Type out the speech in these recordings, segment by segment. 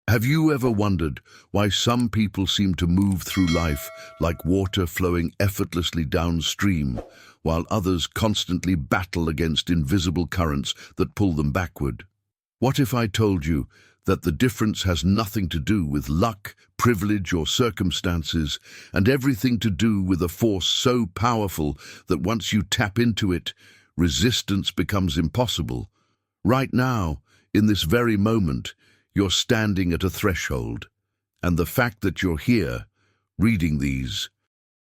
Have you ever wondered why some people seem to move through life like water flowing effortlessly downstream, while others constantly battle against invisible currents that pull them backward? What if I told you that the difference has nothing to do with luck, privilege, or circumstances, and everything to do with a force so powerful that once you tap into it, resistance becomes impossible? Right now, in this very moment, you're standing at a threshold, and the fact that you're here, reading these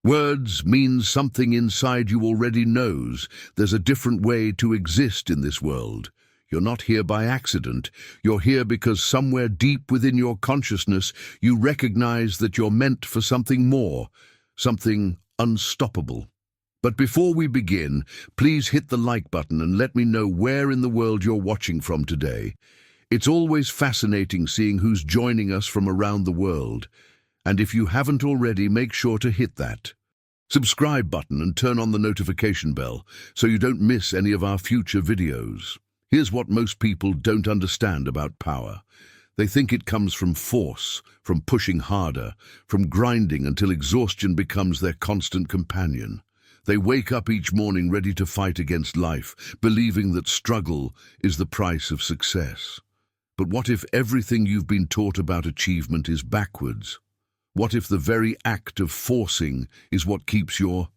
words, means something inside you already knows there's a different way to exist in this world. You're not here by accident. You're here because somewhere deep within your consciousness, you recognize that you're meant for something more, something unstoppable. But before we begin, please hit the like button and let me know where in the world you're watching from today. It's always fascinating seeing who's joining us from around the world. And if you haven't already, make sure to hit that subscribe button and turn on the notification bell so you don't miss any of our future videos. Here's what most people don't understand about power. They think it comes from force, from pushing harder, from grinding until exhaustion becomes their constant companion. They wake up each morning ready to fight against life, believing that struggle is the price of success. But what if everything you've been taught about achievement is backwards? What if the very act of forcing is what keeps your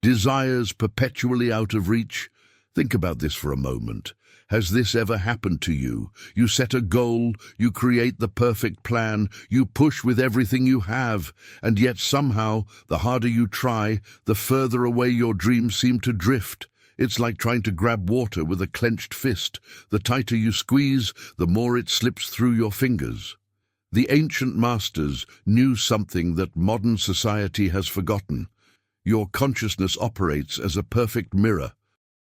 desires perpetually out of reach? Think about this for a moment. Has this ever happened to you? You set a goal, you create the perfect plan, you push with everything you have, and yet somehow, the harder you try, the further away your dreams seem to drift. It's like trying to grab water with a clenched fist. The tighter you squeeze, the more it slips through your fingers. The ancient masters knew something that modern society has forgotten. Your consciousness operates as a perfect mirror,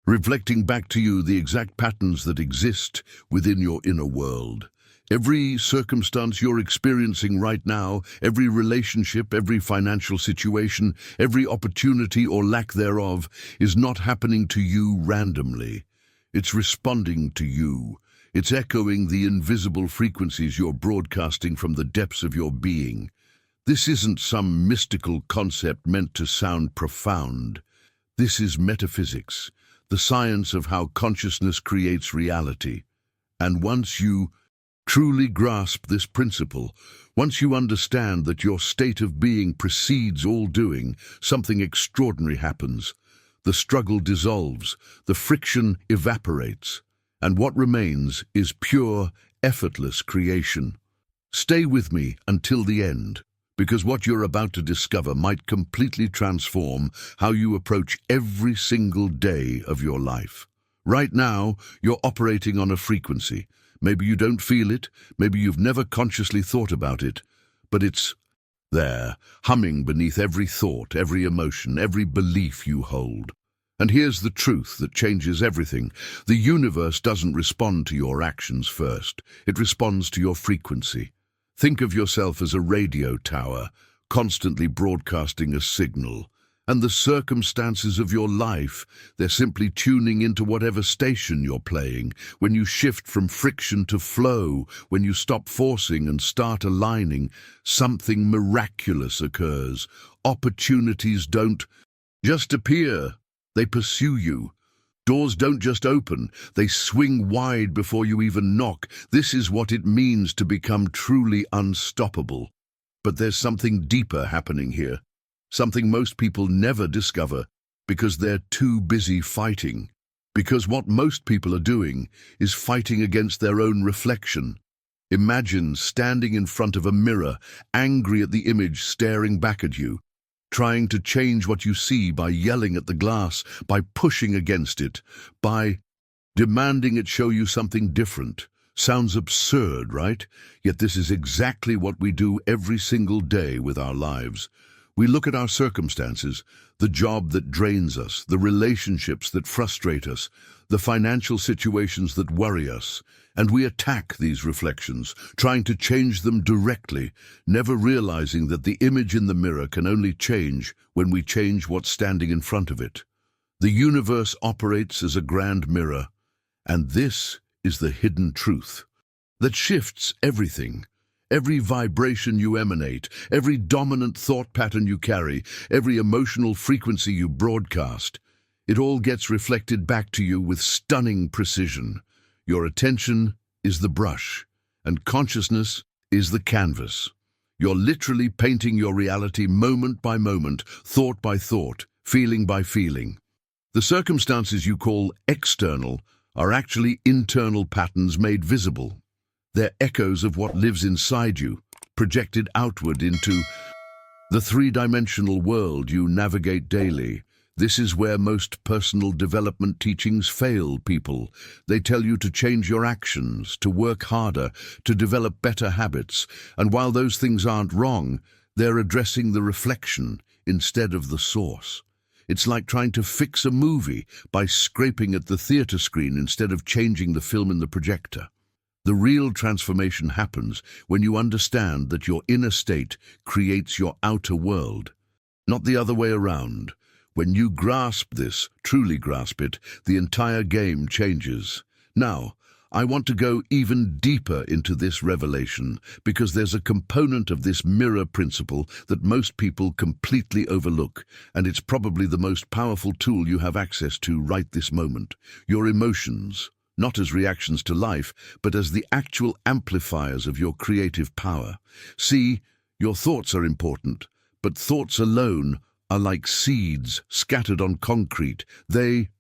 reflecting back to you the exact patterns that exist within your inner world. Every circumstance you're experiencing right now, every relationship, every financial situation, every opportunity or lack thereof is not happening to you randomly. It's responding to you. It's echoing the invisible frequencies you're broadcasting from the depths of your being. This isn't some mystical concept meant to sound profound. This is metaphysics, the science of how consciousness creates reality. And once you truly grasp this principle, once you understand that your state of being precedes all doing, something extraordinary happens. The struggle dissolves, the friction evaporates, and what remains is pure, effortless creation. Stay with me until the end, because what you're about to discover might completely transform how you approach every single day of your life. Right now, you're operating on a frequency. Maybe you don't feel it, maybe you've never consciously thought about it, but it's there, humming beneath every thought, every emotion, every belief you hold. And here's the truth that changes everything. The universe doesn't respond to your actions first. It responds to your frequency. Think of yourself as a radio tower, constantly broadcasting a signal. And the circumstances of your life, they're simply tuning into whatever station you're playing. When you shift from friction to flow, when you stop forcing and start aligning, something miraculous occurs. Opportunities don't just appear, they pursue you. Doors don't just open, they swing wide before you even knock. This is what it means to become truly unstoppable. But there's something deeper happening here. Something most people never discover because they're too busy fighting. Because what most people are doing is fighting against their own reflection. Imagine standing in front of a mirror, angry at the image staring back at you, trying to change what you see by yelling at the glass, by pushing against it, by demanding it show you something different. Sounds absurd, right? Yet this is exactly what we do every single day with our lives. We look at our circumstances, the job that drains us, the relationships that frustrate us, the financial situations that worry us, and we attack these reflections, trying to change them directly, never realizing that the image in the mirror can only change when we change what's standing in front of it. The universe operates as a grand mirror, and this is the hidden truth that shifts everything. Every vibration you emanate, every dominant thought pattern you carry, every emotional frequency you broadcast, it all gets reflected back to you with stunning precision. Your attention is the brush, and consciousness is the canvas. You're literally painting your reality moment by moment, thought by thought, feeling by feeling. The circumstances you call external are actually internal patterns made visible. They're echoes of what lives inside you, projected outward into the three-dimensional world you navigate daily. This is where most personal development teachings fail people. They tell you to change your actions, to work harder, to develop better habits. And while those things aren't wrong, they're addressing the reflection instead of the source. It's like trying to fix a movie by scraping at the theater screen instead of changing the film in the projector. The real transformation happens when you understand that your inner state creates your outer world, not the other way around. When you grasp this, truly grasp it, the entire game changes. Now, I want to go even deeper into this revelation because there's a component of this mirror principle that most people completely overlook, and it's probably the most powerful tool you have access to right this moment. Your emotions, not as reactions to life, but as the actual amplifiers of your creative power. See, your thoughts are important, but thoughts alone are like seeds scattered on concrete. They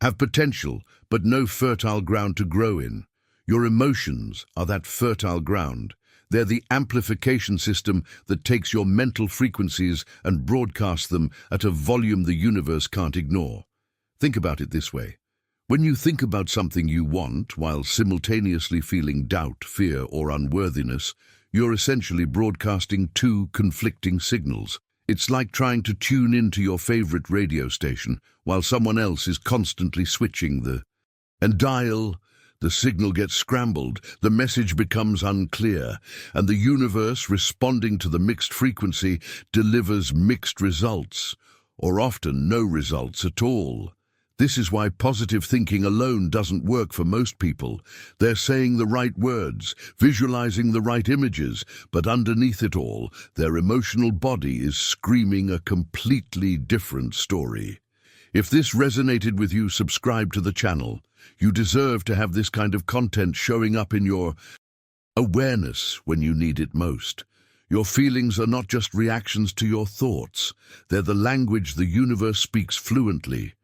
have potential, but no fertile ground to grow in. Your emotions are that fertile ground. They're the amplification system that takes your mental frequencies and broadcasts them at a volume the universe can't ignore. Think about it this way. When you think about something you want while simultaneously feeling doubt, fear, or unworthiness, you're essentially broadcasting two conflicting signals. It's like trying to tune into your favorite radio station while someone else is constantly switching the dial. The signal gets scrambled, the message becomes unclear, and the universe, responding to the mixed frequency, delivers mixed results, or often no results at all. This is why positive thinking alone doesn't work for most people. They're saying the right words, visualizing the right images, but underneath it all, their emotional body is screaming a completely different story. If this resonated with you, subscribe to the channel. You deserve to have this kind of content showing up in your awareness when you need it most. Your feelings are not just reactions to your thoughts. They're the language the universe speaks fluently.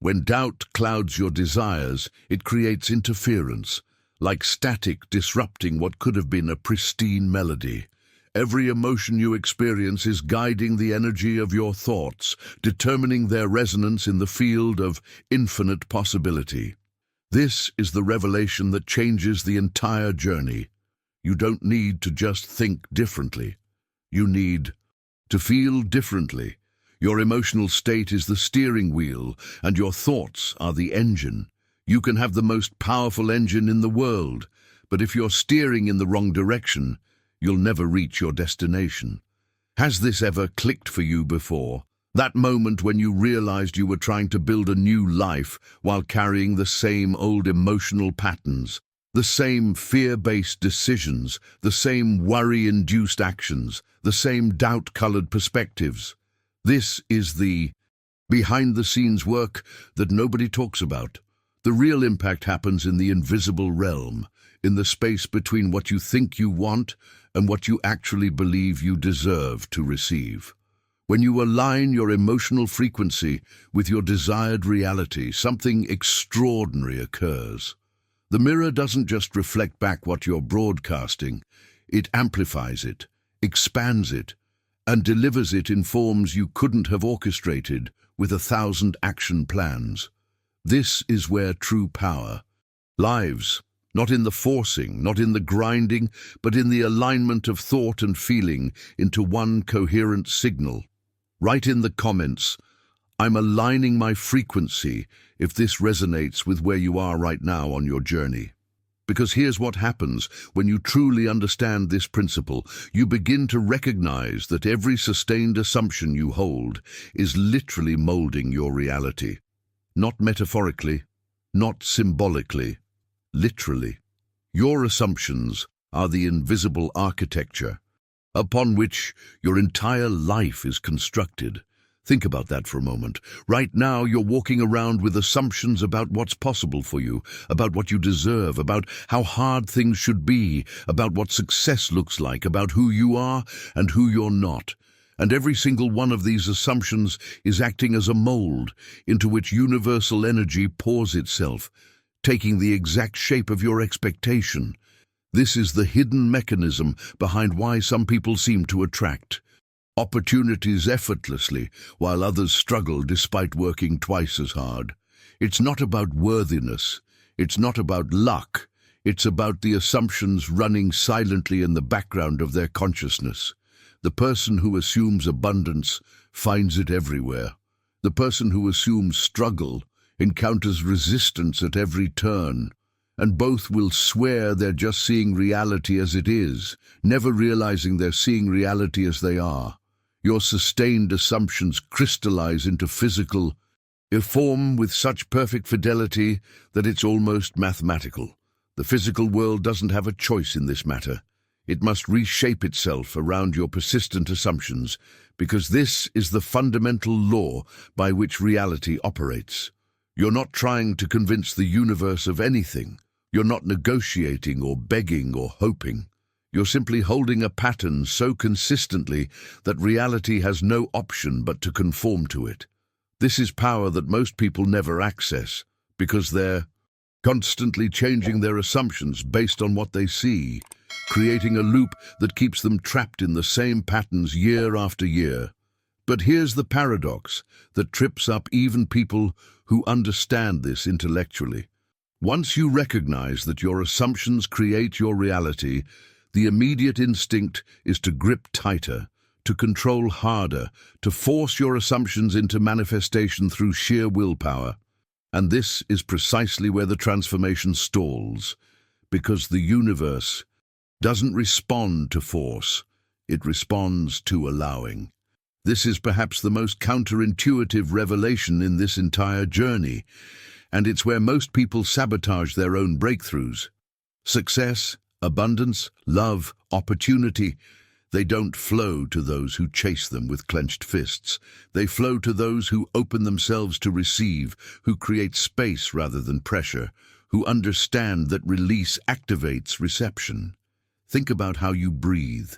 When doubt clouds your desires, it creates interference, like static disrupting what could have been a pristine melody. Every emotion you experience is guiding the energy of your thoughts, determining their resonance in the field of infinite possibility. This is the revelation that changes the entire journey. You don't need to just think differently. You need to feel differently. Your emotional state is the steering wheel, and your thoughts are the engine. You can have the most powerful engine in the world, but if you're steering in the wrong direction, you'll never reach your destination. Has this ever clicked for you before? That moment when you realized you were trying to build a new life while carrying the same old emotional patterns, the same fear-based decisions, the same worry-induced actions, the same doubt-colored perspectives. This is the behind-the-scenes work that nobody talks about. The real impact happens in the invisible realm, in the space between what you think you want and what you actually believe you deserve to receive. When you align your emotional frequency with your desired reality, something extraordinary occurs. The mirror doesn't just reflect back what you're broadcasting, it amplifies it, expands it, and delivers it in forms you couldn't have orchestrated with 1,000 action plans. This is where true power lies, not in the forcing, not in the grinding, but in the alignment of thought and feeling into one coherent signal. Write in the comments, "I'm aligning my frequency," if this resonates with where you are right now on your journey. Because here's what happens when you truly understand this principle. You begin to recognize that every sustained assumption you hold is literally molding your reality. Not metaphorically, not symbolically, literally. Your assumptions are the invisible architecture upon which your entire life is constructed. Think about that for a moment. Right now, you're walking around with assumptions about what's possible for you, about what you deserve, about how hard things should be, about what success looks like, about who you are and who you're not. And every single one of these assumptions is acting as a mold into which universal energy pours itself, taking the exact shape of your expectation. This is the hidden mechanism behind why some people seem to attract opportunities effortlessly, while others struggle despite working twice as hard. It's not about worthiness. It's not about luck. It's about the assumptions running silently in the background of their consciousness. The person who assumes abundance finds it everywhere. The person who assumes struggle encounters resistance at every turn. And both will swear they're just seeing reality as it is, never realizing they're seeing reality as they are. Your sustained assumptions crystallize into physical form with such perfect fidelity that it's almost mathematical. The physical world doesn't have a choice in this matter. It must reshape itself around your persistent assumptions, because this is the fundamental law by which reality operates. You're not trying to convince the universe of anything. You're not negotiating or begging or hoping. You're simply holding a pattern so consistently that reality has no option but to conform to it. This is power that most people never access, because they're constantly changing their assumptions based on what they see, creating a loop that keeps them trapped in the same patterns year after year. But here's the paradox that trips up even people who understand this intellectually. Once you recognize that your assumptions create your reality, the immediate instinct is to grip tighter, to control harder, to force your assumptions into manifestation through sheer willpower. And this is precisely where the transformation stalls, because the universe doesn't respond to force, it responds to allowing. This is perhaps the most counterintuitive revelation in this entire journey, and it's where most people sabotage their own breakthroughs. Success, abundance, love, opportunity, they don't flow to those who chase them with clenched fists. They flow to those who open themselves to receive, who create space rather than pressure, who understand that release activates reception. Think about how you breathe.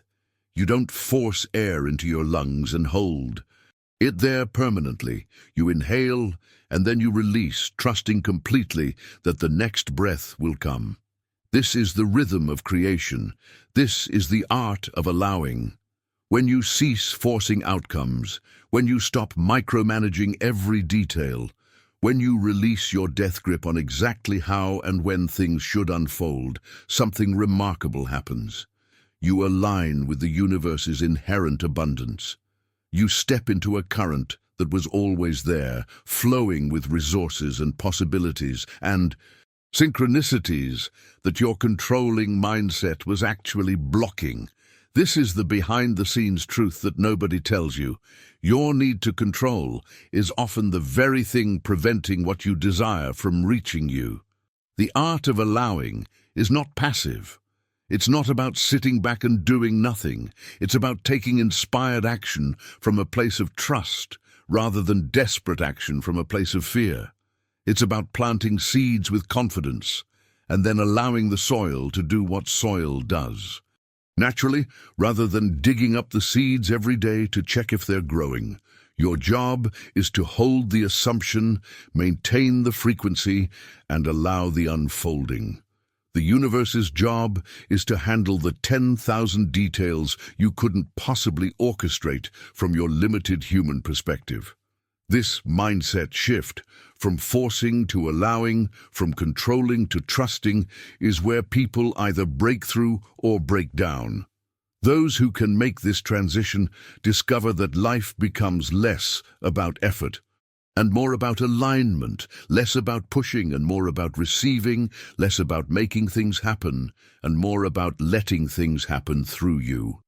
You don't force air into your lungs and hold it there permanently. You inhale, and then you release, trusting completely that the next breath will come. This is the rhythm of creation. This is the art of allowing. When you cease forcing outcomes, when you stop micromanaging every detail, when you release your death grip on exactly how and when things should unfold, something remarkable happens. You align with the universe's inherent abundance. You step into a current that was always there, flowing with resources and possibilities and synchronicities that your controlling mindset was actually blocking. This is the behind-the-scenes truth that nobody tells you. Your need to control is often the very thing preventing what you desire from reaching you. The art of allowing is not passive. It's not about sitting back and doing nothing. It's about taking inspired action from a place of trust rather than desperate action from a place of fear. It's about planting seeds with confidence and then allowing the soil to do what soil does. Naturally, rather than digging up the seeds every day to check if they're growing, your job is to hold the assumption, maintain the frequency, and allow the unfolding. The universe's job is to handle the 10,000 details you couldn't possibly orchestrate from your limited human perspective. This mindset shift, from forcing to allowing, from controlling to trusting, is where people either break through or break down. Those who can make this transition discover that life becomes less about effort and more about alignment, less about pushing and more about receiving, less about making things happen and more about letting things happen through you.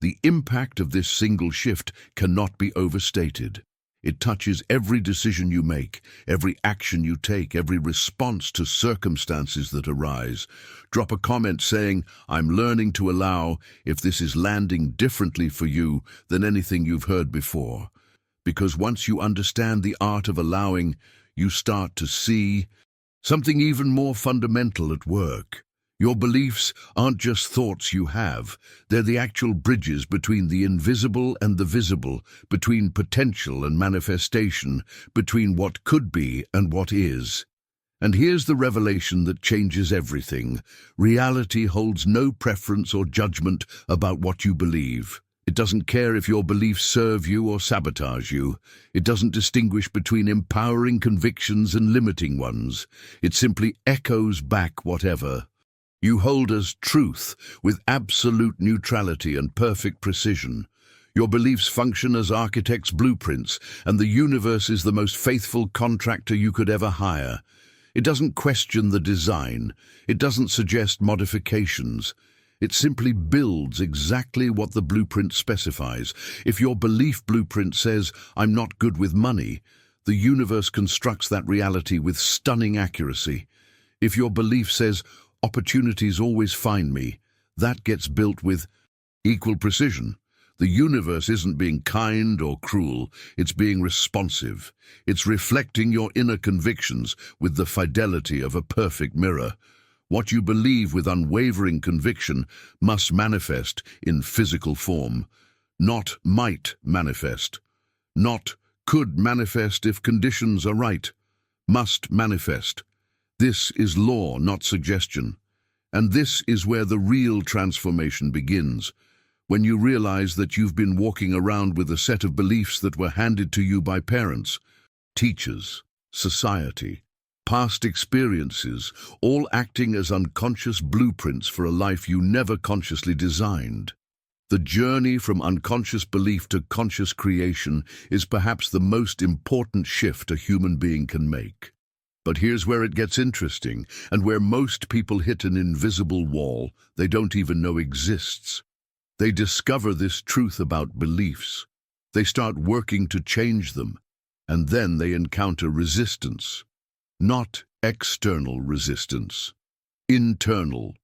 The impact of this single shift cannot be overstated. It touches every decision you make, every action you take, every response to circumstances that arise. Drop a comment saying, "I'm learning to allow," if this is landing differently for you than anything you've heard before. Because once you understand the art of allowing, you start to see something even more fundamental at work. Your beliefs aren't just thoughts you have, they're the actual bridges between the invisible and the visible, between potential and manifestation, between what could be and what is. And here's the revelation that changes everything. Reality holds no preference or judgment about what you believe. It doesn't care if your beliefs serve you or sabotage you. It doesn't distinguish between empowering convictions and limiting ones. It simply echoes back whatever you hold as truth, with absolute neutrality and perfect precision. Your beliefs function as architect's blueprints, and the universe is the most faithful contractor you could ever hire. It doesn't question the design. It doesn't suggest modifications. It simply builds exactly what the blueprint specifies. If your belief blueprint says, "I'm not good with money," the universe constructs that reality with stunning accuracy. If your belief says, "Opportunities always find me," that gets built with equal precision. The universe isn't being kind or cruel, it's being responsive. It's reflecting your inner convictions with the fidelity of a perfect mirror. What you believe with unwavering conviction must manifest in physical form. Not might manifest. Not could manifest if conditions are right. Must manifest. This is law, not suggestion. And this is where the real transformation begins. When you realize that you've been walking around with a set of beliefs that were handed to you by parents, teachers, society, past experiences, all acting as unconscious blueprints for a life you never consciously designed. The journey from unconscious belief to conscious creation is perhaps the most important shift a human being can make. But here's where it gets interesting, and where most people hit an invisible wall they don't even know exists. They discover this truth about beliefs. They start working to change them, and then they encounter resistance. Not external resistance, internal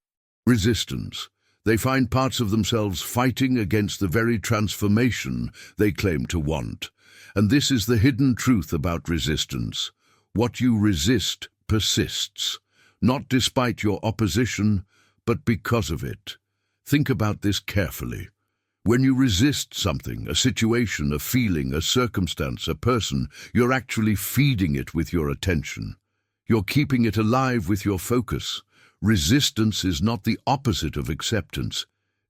resistance. They find parts of themselves fighting against the very transformation they claim to want. And this is the hidden truth about resistance. What you resist persists, not despite your opposition, but because of it. Think about this carefully. When you resist something, a situation, a feeling, a circumstance, a person, you're actually feeding it with your attention. You're keeping it alive with your focus. Resistance is not the opposite of acceptance.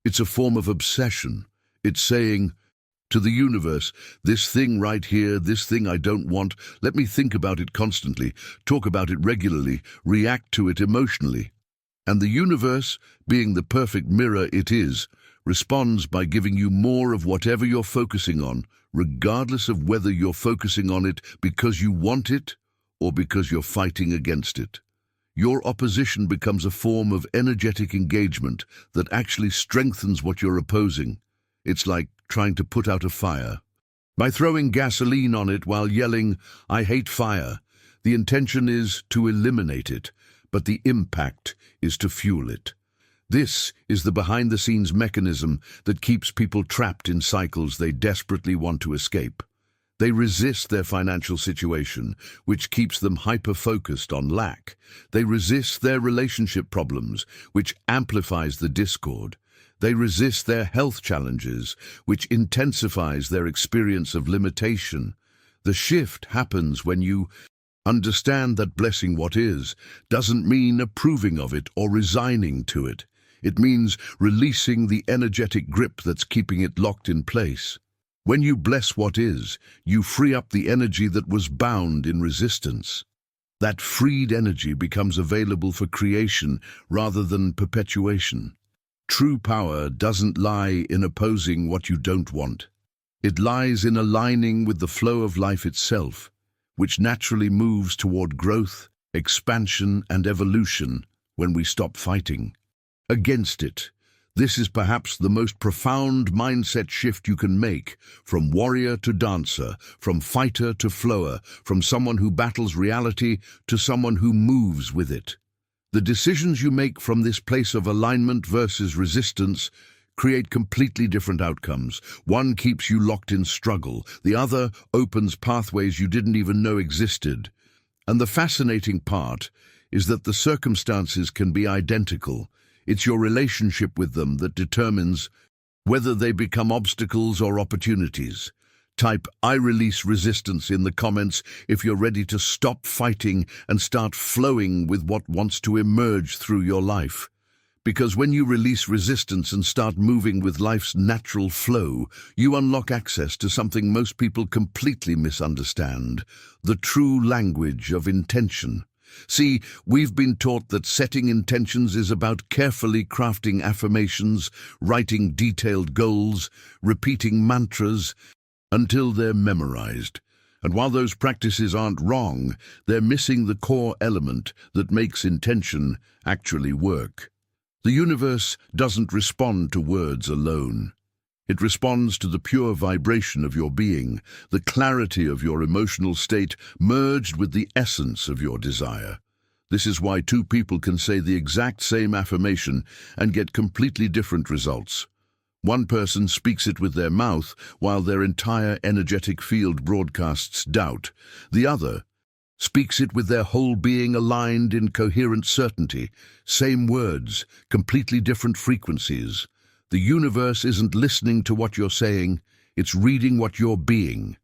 It's a form of obsession. It's saying to the universe, "This thing right here, this thing I don't want, let me think about it constantly, talk about it regularly, react to it emotionally." And the universe, being the perfect mirror it is, responds by giving you more of whatever you're focusing on, regardless of whether you're focusing on it because you want it or because you're fighting against it. Your opposition becomes a form of energetic engagement that actually strengthens what you're opposing. It's like trying to put out a fire. By throwing gasoline on it while yelling, "I hate fire," the intention is to eliminate it, but the impact is to fuel it. This is the behind-the-scenes mechanism that keeps people trapped in cycles they desperately want to escape. They resist their financial situation, which keeps them hyper-focused on lack. They resist their relationship problems, which amplifies the discord. They resist their health challenges, which intensifies their experience of limitation. The shift happens when you understand that blessing what is doesn't mean approving of it or resigning to it. It means releasing the energetic grip that's keeping it locked in place. When you bless what is, you free up the energy that was bound in resistance. That freed energy becomes available for creation rather than perpetuation. True power doesn't lie in opposing what you don't want. It lies in aligning with the flow of life itself, which naturally moves toward growth, expansion, and evolution when we stop fighting against it. This is perhaps the most profound mindset shift you can make, from warrior to dancer, from fighter to flower, from someone who battles reality to someone who moves with it. The decisions you make from this place of alignment versus resistance create completely different outcomes. One keeps you locked in struggle, the other opens pathways you didn't even know existed. And the fascinating part is that the circumstances can be identical. It's your relationship with them that determines whether they become obstacles or opportunities. Type "I release resistance" in the comments if you're ready to stop fighting and start flowing with what wants to emerge through your life. Because when you release resistance and start moving with life's natural flow, you unlock access to something most people completely misunderstand: the true language of intention. See, we've been taught that setting intentions is about carefully crafting affirmations, writing detailed goals, repeating mantras until they're memorized. And while those practices aren't wrong, they're missing the core element that makes intention actually work. The universe doesn't respond to words alone. It responds to the pure vibration of your being, the clarity of your emotional state merged with the essence of your desire. This is why two people can say the exact same affirmation and get completely different results. One person speaks it with their mouth while their entire energetic field broadcasts doubt. The other speaks it with their whole being aligned in coherent certainty. Same words, completely different frequencies. The universe isn't listening to what you're saying, it's reading what you're being.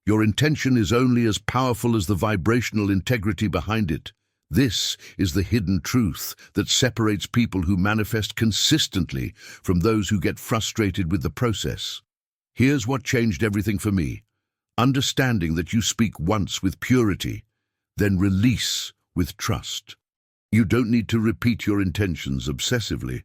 Your intention is only as powerful as the vibrational integrity behind it. This is the hidden truth that separates people who manifest consistently from those who get frustrated with the process. Here's what changed everything for me: understanding that you speak once with purity, then release with trust. You don't need to repeat your intentions obsessively.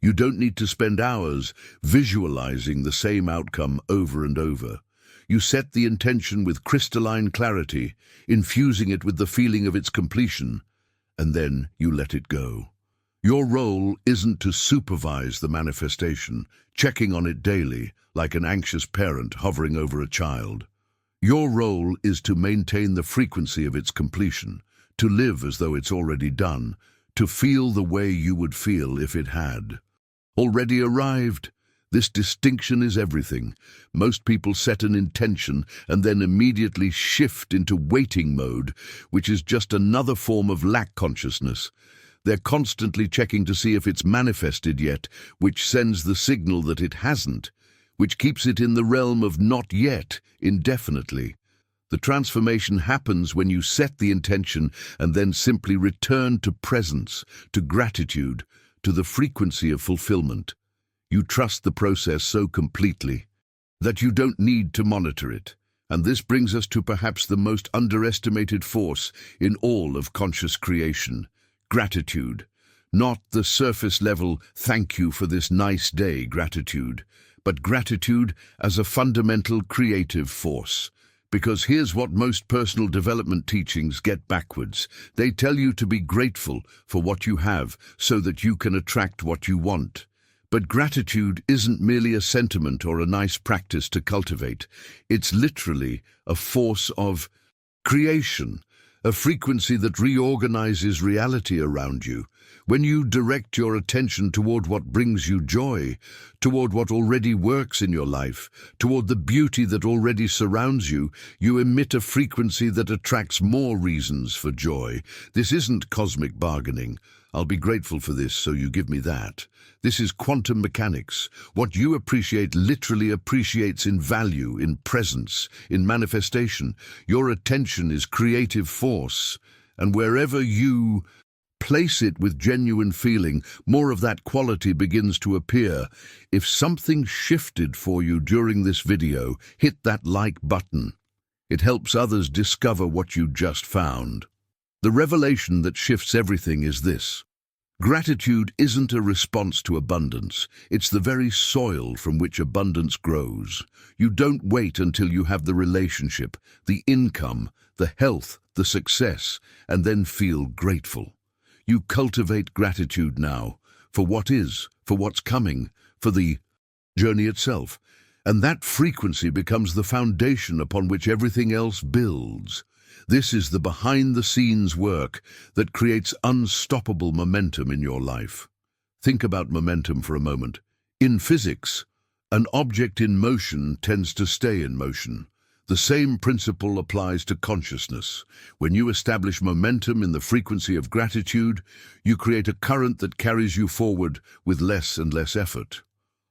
You don't need to spend hours visualizing the same outcome over and over. You set the intention with crystalline clarity, infusing it with the feeling of its completion, and then you let it go. Your role isn't to supervise the manifestation, checking on it daily like an anxious parent hovering over a child. Your role is to maintain the frequency of its completion, to live as though it's already done, to feel the way you would feel if it had already arrived. This distinction is everything. Most people set an intention and then immediately shift into waiting mode, which is just another form of lack consciousness. They're constantly checking to see if it's manifested yet, which sends the signal that it hasn't, which keeps it in the realm of not yet indefinitely. The transformation happens when you set the intention and then simply return to presence, to gratitude, to the frequency of fulfillment. You trust the process so completely that you don't need to monitor it. And this brings us to perhaps the most underestimated force in all of conscious creation: gratitude. Not the surface level "thank you for this nice day" gratitude, but gratitude as a fundamental creative force. Because here's what most personal development teachings get backwards. They tell you to be grateful for what you have so that you can attract what you want. But gratitude isn't merely a sentiment or a nice practice to cultivate. It's literally a force of creation, a frequency that reorganizes reality around you. When you direct your attention toward what brings you joy, toward what already works in your life, toward the beauty that already surrounds you, you emit a frequency that attracts more reasons for joy. This isn't cosmic bargaining. "I'll be grateful for this, so you give me that." This is quantum mechanics. What you appreciate literally appreciates in value, in presence, in manifestation. Your attention is creative force, and wherever you place it with genuine feeling, more of that quality begins to appear. If something shifted for you during this video, hit that like button. It helps others discover what you just found. The revelation that shifts everything is this: gratitude isn't a response to abundance. It's the very soil from which abundance grows. You don't wait until you have the relationship, the income, the health, the success, and then feel grateful. You cultivate gratitude now, for what is, for what's coming, for the journey itself. And that frequency becomes the foundation upon which everything else builds. This is the behind-the-scenes work that creates unstoppable momentum in your life. Think about momentum for a moment. In physics, an object in motion tends to stay in motion. The same principle applies to consciousness. When you establish momentum in the frequency of gratitude, you create a current that carries you forward with less and less effort.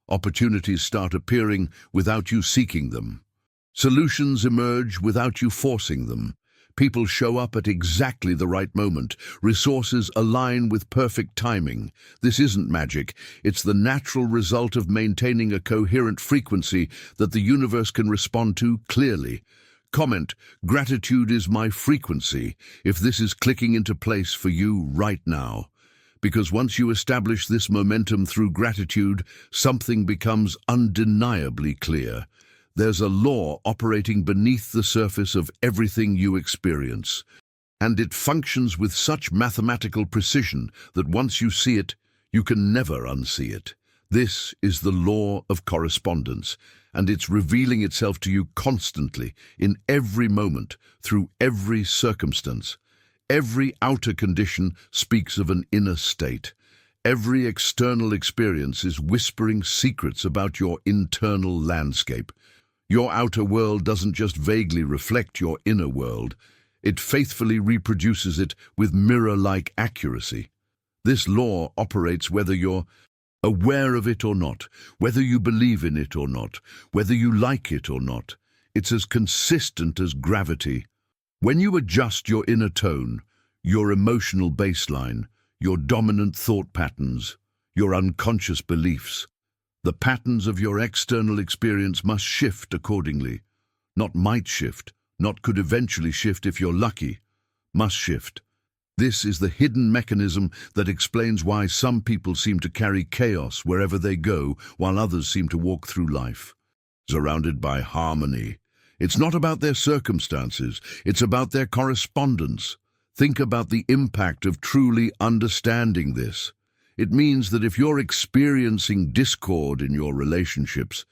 Opportunities start appearing without you seeking them. Solutions emerge without you forcing them. People show up at exactly the right moment. Resources align with perfect timing. This isn't magic. It's the natural result of maintaining a coherent frequency that the universe can respond to clearly. Comment, "Gratitude is my frequency," if this is clicking into place for you right now. Because once you establish this momentum through gratitude, something becomes undeniably clear. There's a law operating beneath the surface of everything you experience, and it functions with such mathematical precision that once you see it, you can never unsee it. This is the law of correspondence, and it's revealing itself to you constantly, in every moment, through every circumstance. Every outer condition speaks of an inner state. Every external experience is whispering secrets about your internal landscape. Your outer world doesn't just vaguely reflect your inner world. It faithfully reproduces it with mirror-like accuracy. This law operates whether you're aware of it or not, whether you believe in it or not, whether you like it or not. It's as consistent as gravity. When you adjust your inner tone, your emotional baseline, your dominant thought patterns, your unconscious beliefs, the patterns of your external experience must shift accordingly. Not might shift, not could eventually shift if you're lucky. Must shift. This is the hidden mechanism that explains why some people seem to carry chaos wherever they go, while others seem to walk through life surrounded by harmony. It's not about their circumstances, it's about their correspondence. Think about the impact of truly understanding this. It means that if you're experiencing discord in your relationships,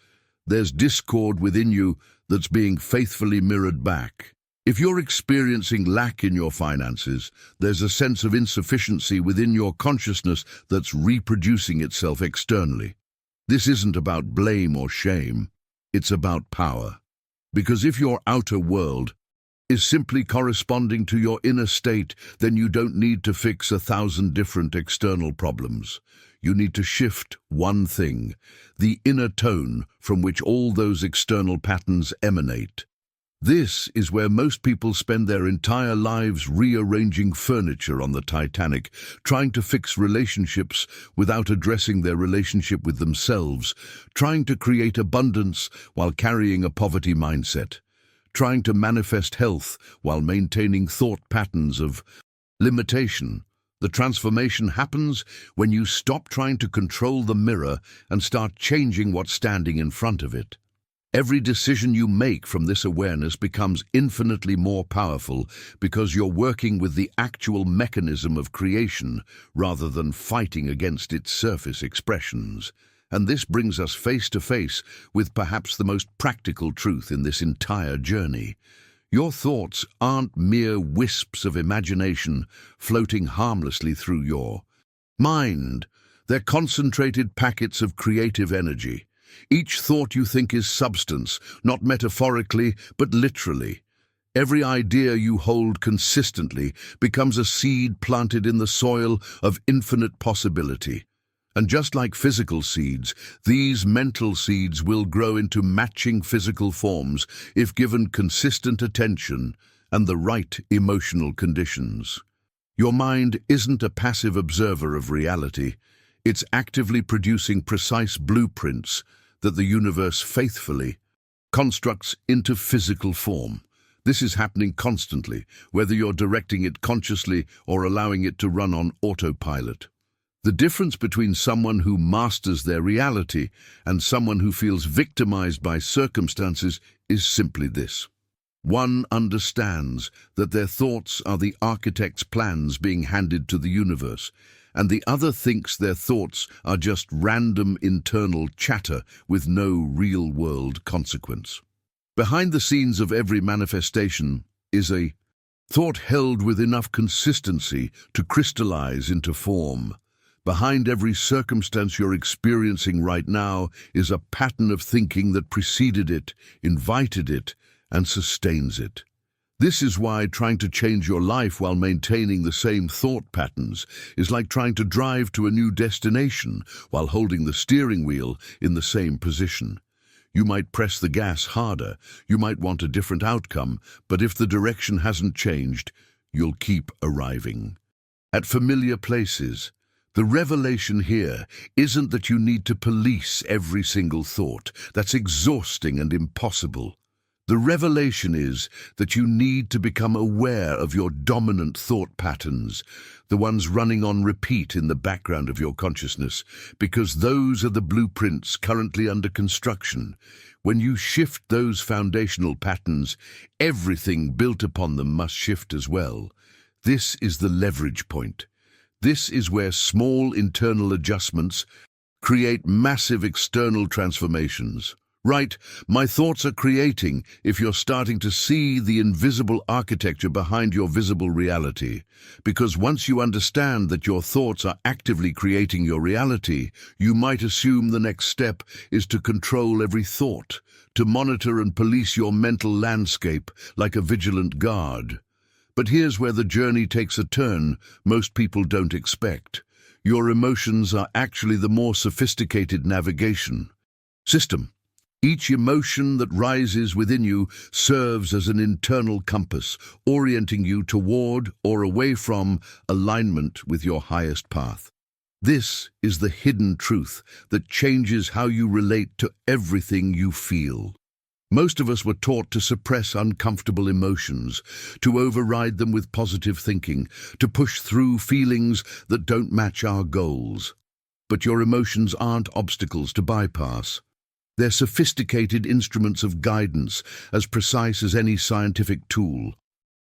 there's discord within you that's being faithfully mirrored back. If you're experiencing lack in your finances, there's a sense of insufficiency within your consciousness that's reproducing itself externally. This isn't about blame or shame, it's about power. Because if your outer world is simply corresponding to your inner state, then you don't need to fix 1,000 different external problems. You need to shift one thing, the inner tone from which all those external patterns emanate. This is where most people spend their entire lives rearranging furniture on the Titanic, trying to fix relationships without addressing their relationship with themselves, trying to create abundance while carrying a poverty mindset, trying to manifest health while maintaining thought patterns of limitation. The transformation happens when you stop trying to control the mirror and start changing what's standing in front of it. Every decision you make from this awareness becomes infinitely more powerful because you're working with the actual mechanism of creation rather than fighting against its surface expressions. And this brings us face to face with perhaps the most practical truth in this entire journey. Your thoughts aren't mere wisps of imagination floating harmlessly through your mind. They're concentrated packets of creative energy. Each thought you think is substance, not metaphorically, but literally. Every idea you hold consistently becomes a seed planted in the soil of infinite possibility. And just like physical seeds, these mental seeds will grow into matching physical forms if given consistent attention and the right emotional conditions. Your mind isn't a passive observer of reality. It's actively producing precise blueprints that the universe faithfully constructs into physical form. This is happening constantly, whether you're directing it consciously or allowing it to run on autopilot. The difference between someone who masters their reality and someone who feels victimized by circumstances is simply this. One understands that their thoughts are the architect's plans being handed to the universe, and the other thinks their thoughts are just random internal chatter with no real-world consequence. Behind the scenes of every manifestation is a thought held with enough consistency to crystallize into form. Behind every circumstance you're experiencing right now is a pattern of thinking that preceded it, invited it, and sustains it. This is why trying to change your life while maintaining the same thought patterns is like trying to drive to a new destination while holding the steering wheel in the same position. You might press the gas harder, you might want a different outcome, but if the direction hasn't changed, you'll keep arriving at familiar places. The revelation here isn't that you need to police every single thought. That's exhausting and impossible. The revelation is that you need to become aware of your dominant thought patterns, the ones running on repeat in the background of your consciousness, because those are the blueprints currently under construction. When you shift those foundational patterns, everything built upon them must shift as well. This is the leverage point. This is where small internal adjustments create massive external transformations. Right, my thoughts are creating if you're starting to see the invisible architecture behind your visible reality. Because once you understand that your thoughts are actively creating your reality, you might assume the next step is to control every thought, to monitor and police your mental landscape like a vigilant guard. But here's where the journey takes a turn most people don't expect. Your emotions are actually the more sophisticated navigation system. Each emotion that rises within you serves as an internal compass, orienting you toward or away from alignment with your highest path. This is the hidden truth that changes how you relate to everything you feel. Most of us were taught to suppress uncomfortable emotions, to override them with positive thinking, to push through feelings that don't match our goals. But your emotions aren't obstacles to bypass. They're sophisticated instruments of guidance, as precise as any scientific tool.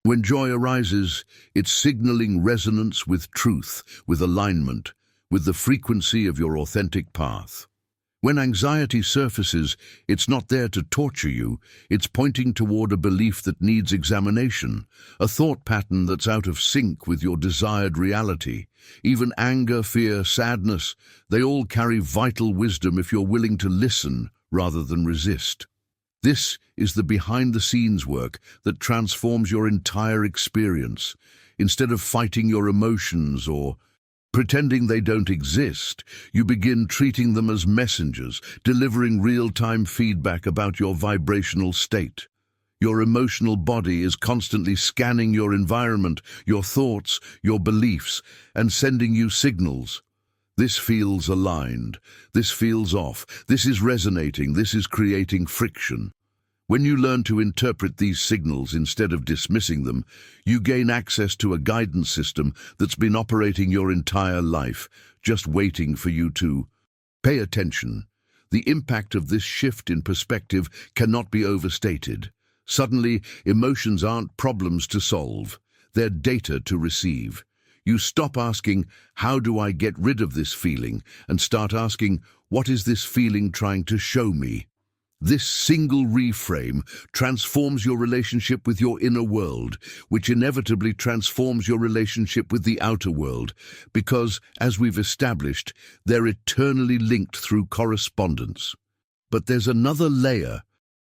When joy arises, it's signaling resonance with truth, with alignment, with the frequency of your authentic path. When anxiety surfaces, it's not there to torture you, it's pointing toward a belief that needs examination, a thought pattern that's out of sync with your desired reality. Even anger, fear, sadness, they all carry vital wisdom if you're willing to listen rather than resist. This is the behind-the-scenes work that transforms your entire experience. Instead of fighting your emotions or pretending they don't exist, you begin treating them as messengers, delivering real-time feedback about your vibrational state. Your emotional body is constantly scanning your environment, your thoughts, your beliefs, and sending you signals. This feels aligned, this feels off, this is resonating, this is creating friction. When you learn to interpret these signals instead of dismissing them, you gain access to a guidance system that's been operating your entire life, just waiting for you to pay attention. The impact of this shift in perspective cannot be overstated. Suddenly, emotions aren't problems to solve, they're data to receive. You stop asking, how do I get rid of this feeling, and start asking, what is this feeling trying to show me? This single reframe transforms your relationship with your inner world, which inevitably transforms your relationship with the outer world, because, as we've established, they're eternally linked through correspondence. But there's another layer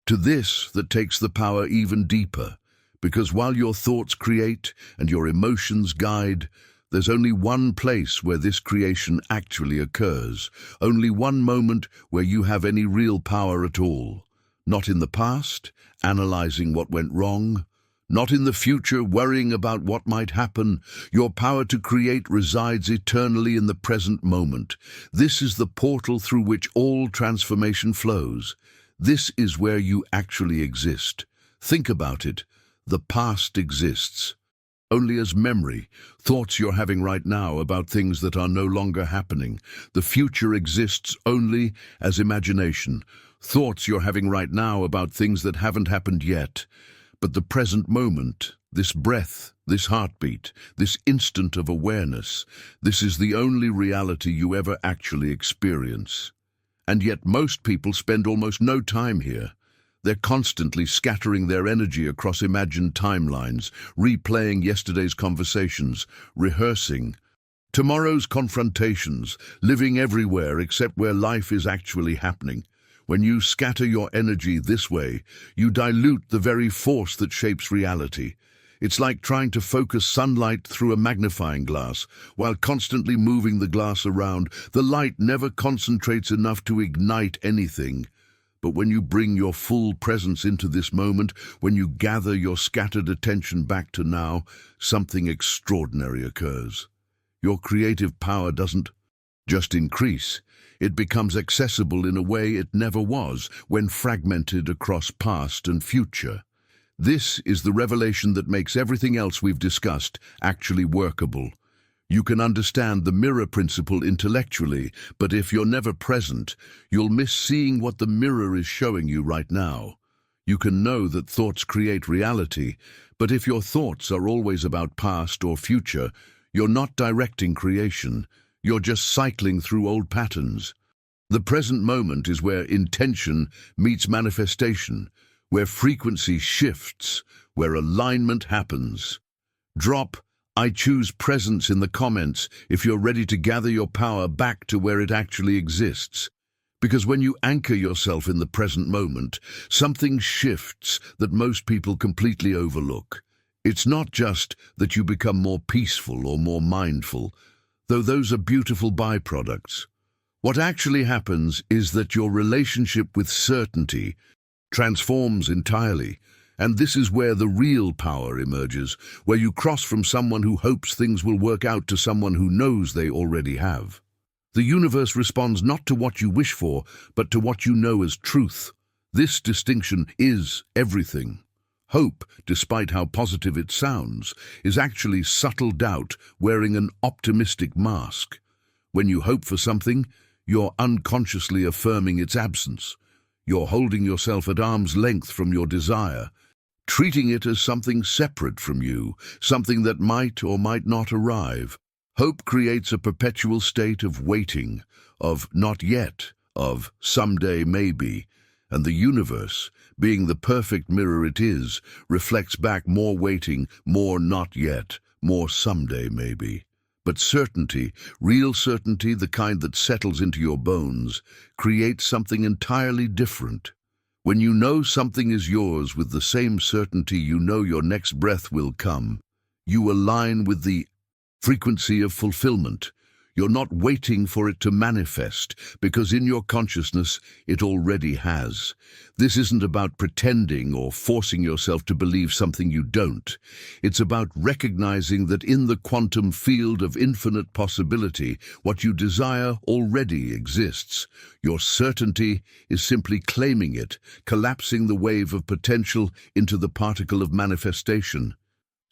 to this that takes the power even deeper. Because while your thoughts create and your emotions guide, there's only one place where this creation actually occurs, only one moment where you have any real power at all. Not in the past, analyzing what went wrong, not in the future, worrying about what might happen. Your power to create resides eternally in the present moment. This is the portal through which all transformation flows. This is where you actually exist. Think about it. The past exists only as memory, thoughts you're having right now about things that are no longer happening. The future exists only as imagination, thoughts you're having right now about things that haven't happened yet. But the present moment, this breath, This heartbeat, this instant of awareness, this is the only reality you ever actually experience. And yet most people spend almost no time here. They're constantly scattering their energy across imagined timelines, replaying yesterday's conversations, rehearsing tomorrow's confrontations, living everywhere except where life is actually happening. When you scatter your energy this way, you dilute the very force that shapes reality. It's like trying to focus sunlight through a magnifying glass. While constantly moving the glass around, the light never concentrates enough to ignite anything. But when you bring your full presence into this moment, when you gather your scattered attention back to now, something extraordinary occurs. Your creative power doesn't just increase. It becomes accessible in a way it never was when fragmented across past and future. This is the revelation that makes everything else we've discussed actually workable. You can understand the mirror principle intellectually, but if you're never present, you'll miss seeing what the mirror is showing you right now. You can know that thoughts create reality, but if your thoughts are always about past or future, you're not directing creation. You're just cycling through old patterns. The present moment is where intention meets manifestation, where frequency shifts, where alignment happens. Drop "I choose presence" in the comments if you're ready to gather your power back to where it actually exists. Because when you anchor yourself in the present moment, something shifts that most people completely overlook. It's not just that you become more peaceful or more mindful, though those are beautiful byproducts. What actually happens is that your relationship with certainty transforms entirely, and this is where the real power emerges, where you cross from someone who hopes things will work out to someone who knows they already have. The universe responds not to what you wish for, but to what you know as truth. This distinction is everything. Hope, despite how positive it sounds, is actually subtle doubt wearing an optimistic mask. When you hope for something, you're unconsciously affirming its absence. You're holding yourself at arm's length from your desire, treating it as something separate from you, something that might or might not arrive. Hope creates a perpetual state of waiting, of not yet, of someday maybe, and the universe, being the perfect mirror it is, reflects back more waiting, more not yet, more someday maybe. But certainty, real certainty, the kind that settles into your bones, creates something entirely different. When you know something is yours with the same certainty you know your next breath will come, you align with the frequency of fulfillment. You're not waiting for it to manifest, because in your consciousness it already has. This isn't about pretending or forcing yourself to believe something you don't. It's about recognizing that in the quantum field of infinite possibility, what you desire already exists. Your certainty is simply claiming it, collapsing the wave of potential into the particle of manifestation.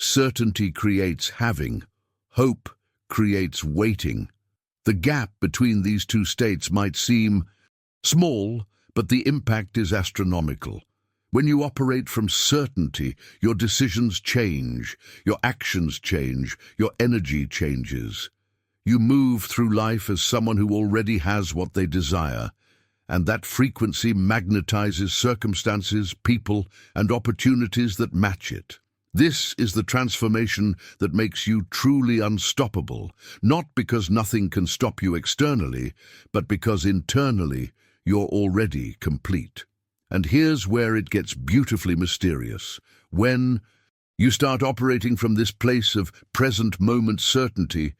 Certainty creates having. Hope creates waiting. The gap between these two states might seem small, but the impact is astronomical. When you operate from certainty, your decisions change, your actions change, your energy changes. You move through life as someone who already has what they desire, and that frequency magnetizes circumstances, people, and opportunities that match it. This is the transformation that makes you truly unstoppable, not because nothing can stop you externally, but because internally you're already complete. And here's where it gets beautifully mysterious. When you start operating from this place of present moment certainty,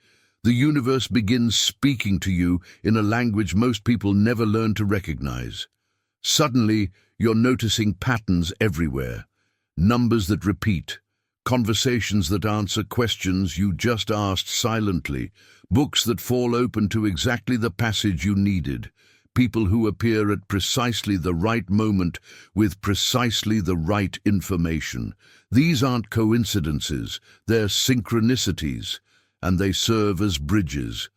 the universe begins speaking to you in a language most people never learn to recognize. Suddenly, you're noticing patterns everywhere, numbers that repeat, conversations that answer questions you just asked silently, books that fall open to exactly the passage you needed, people who appear at precisely the right moment with precisely the right information. These aren't coincidences, they're synchronicities, and they serve as bridges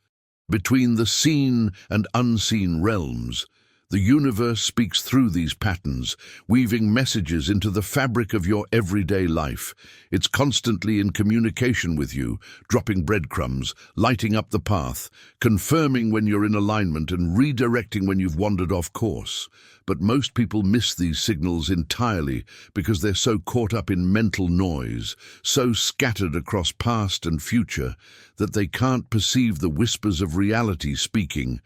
between the seen and unseen realms. The universe speaks through these patterns, weaving messages into the fabric of your everyday life. It's constantly in communication with you, dropping breadcrumbs, lighting up the path, confirming when you're in alignment and redirecting when you've wandered off course. But most people miss these signals entirely because they're so caught up in mental noise, so scattered across past and future, that they can't perceive the whispers of reality speaking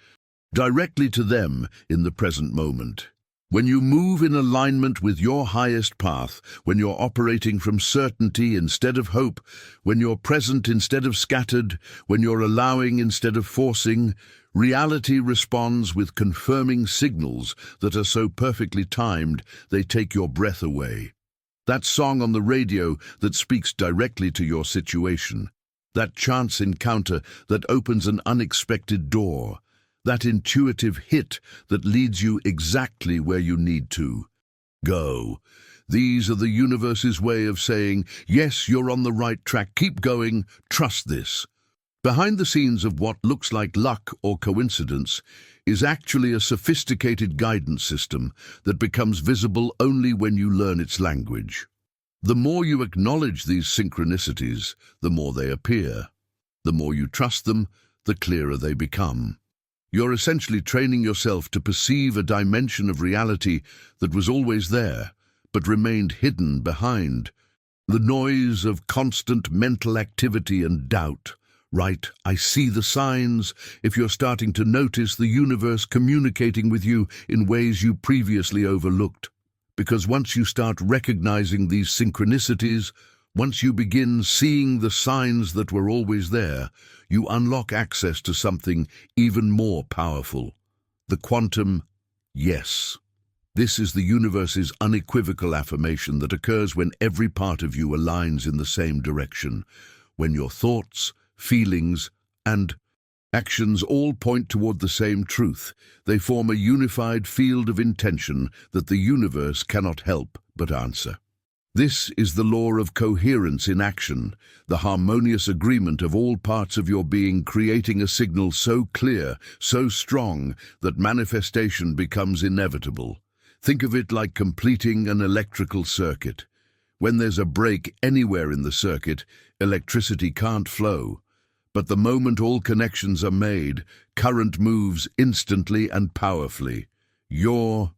directly to them in the present moment. When you move in alignment with your highest path, when you're operating from certainty instead of hope, when you're present instead of scattered, when you're allowing instead of forcing, reality responds with confirming signals that are so perfectly timed they take your breath away. That song on the radio that speaks directly to your situation, that chance encounter that opens an unexpected door, that intuitive hit that leads you exactly where you need to go. These are the universe's way of saying, yes, you're on the right track, keep going, trust this. Behind the scenes of what looks like luck or coincidence is actually a sophisticated guidance system that becomes visible only when you learn its language. The more you acknowledge these synchronicities, the more they appear. The more you trust them, the clearer they become. You're essentially training yourself to perceive a dimension of reality that was always there, but remained hidden behind the noise of constant mental activity and doubt. Right, I see the signs. If you're starting to notice the universe communicating with you in ways you previously overlooked. Because once you start recognizing these synchronicities, once you begin seeing the signs that were always there, you unlock access to something even more powerful. The quantum yes. This is the universe's unequivocal affirmation that occurs when every part of you aligns in the same direction, when your thoughts, feelings, and actions all point toward the same truth. They form a unified field of intention that the universe cannot help but answer. This is the law of coherence in action, the harmonious agreement of all parts of your being creating a signal so clear, so strong, that manifestation becomes inevitable. Think of it like completing an electrical circuit. When there's a break anywhere in the circuit, electricity can't flow. But the moment all connections are made, current moves instantly and powerfully. Your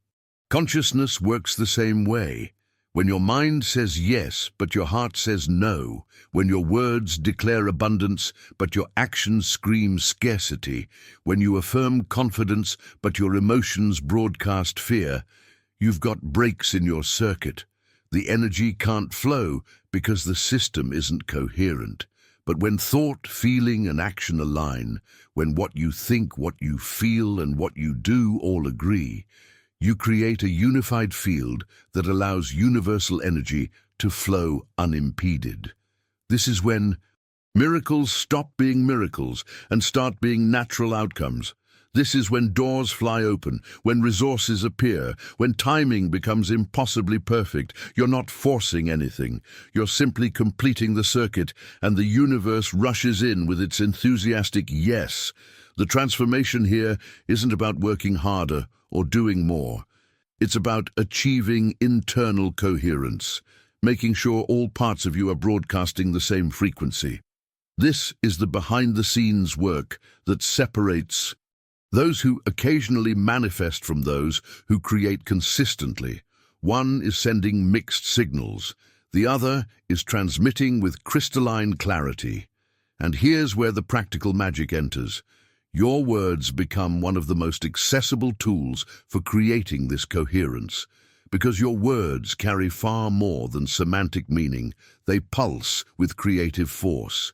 consciousness works the same way. When your mind says yes, but your heart says no, when your words declare abundance, but your actions scream scarcity, when you affirm confidence, but your emotions broadcast fear, you've got breaks in your circuit. The energy can't flow because the system isn't coherent. But when thought, feeling, and action align, when what you think, what you feel, and what you do all agree, you create a unified field that allows universal energy to flow unimpeded. This is when miracles stop being miracles and start being natural outcomes. This is when doors fly open, when resources appear, when timing becomes impossibly perfect. You're not forcing anything. You're simply completing the circuit, and the universe rushes in with its enthusiastic yes. The transformation here isn't about working harder or doing more. It's about achieving internal coherence, making sure all parts of you are broadcasting the same frequency. This is the behind-the-scenes work that separates those who occasionally manifest from those who create consistently. One is sending mixed signals. The other is transmitting with crystalline clarity. And here's where the practical magic enters. Your words become one of the most accessible tools for creating this coherence. Because your words carry far more than semantic meaning. They pulse with creative force.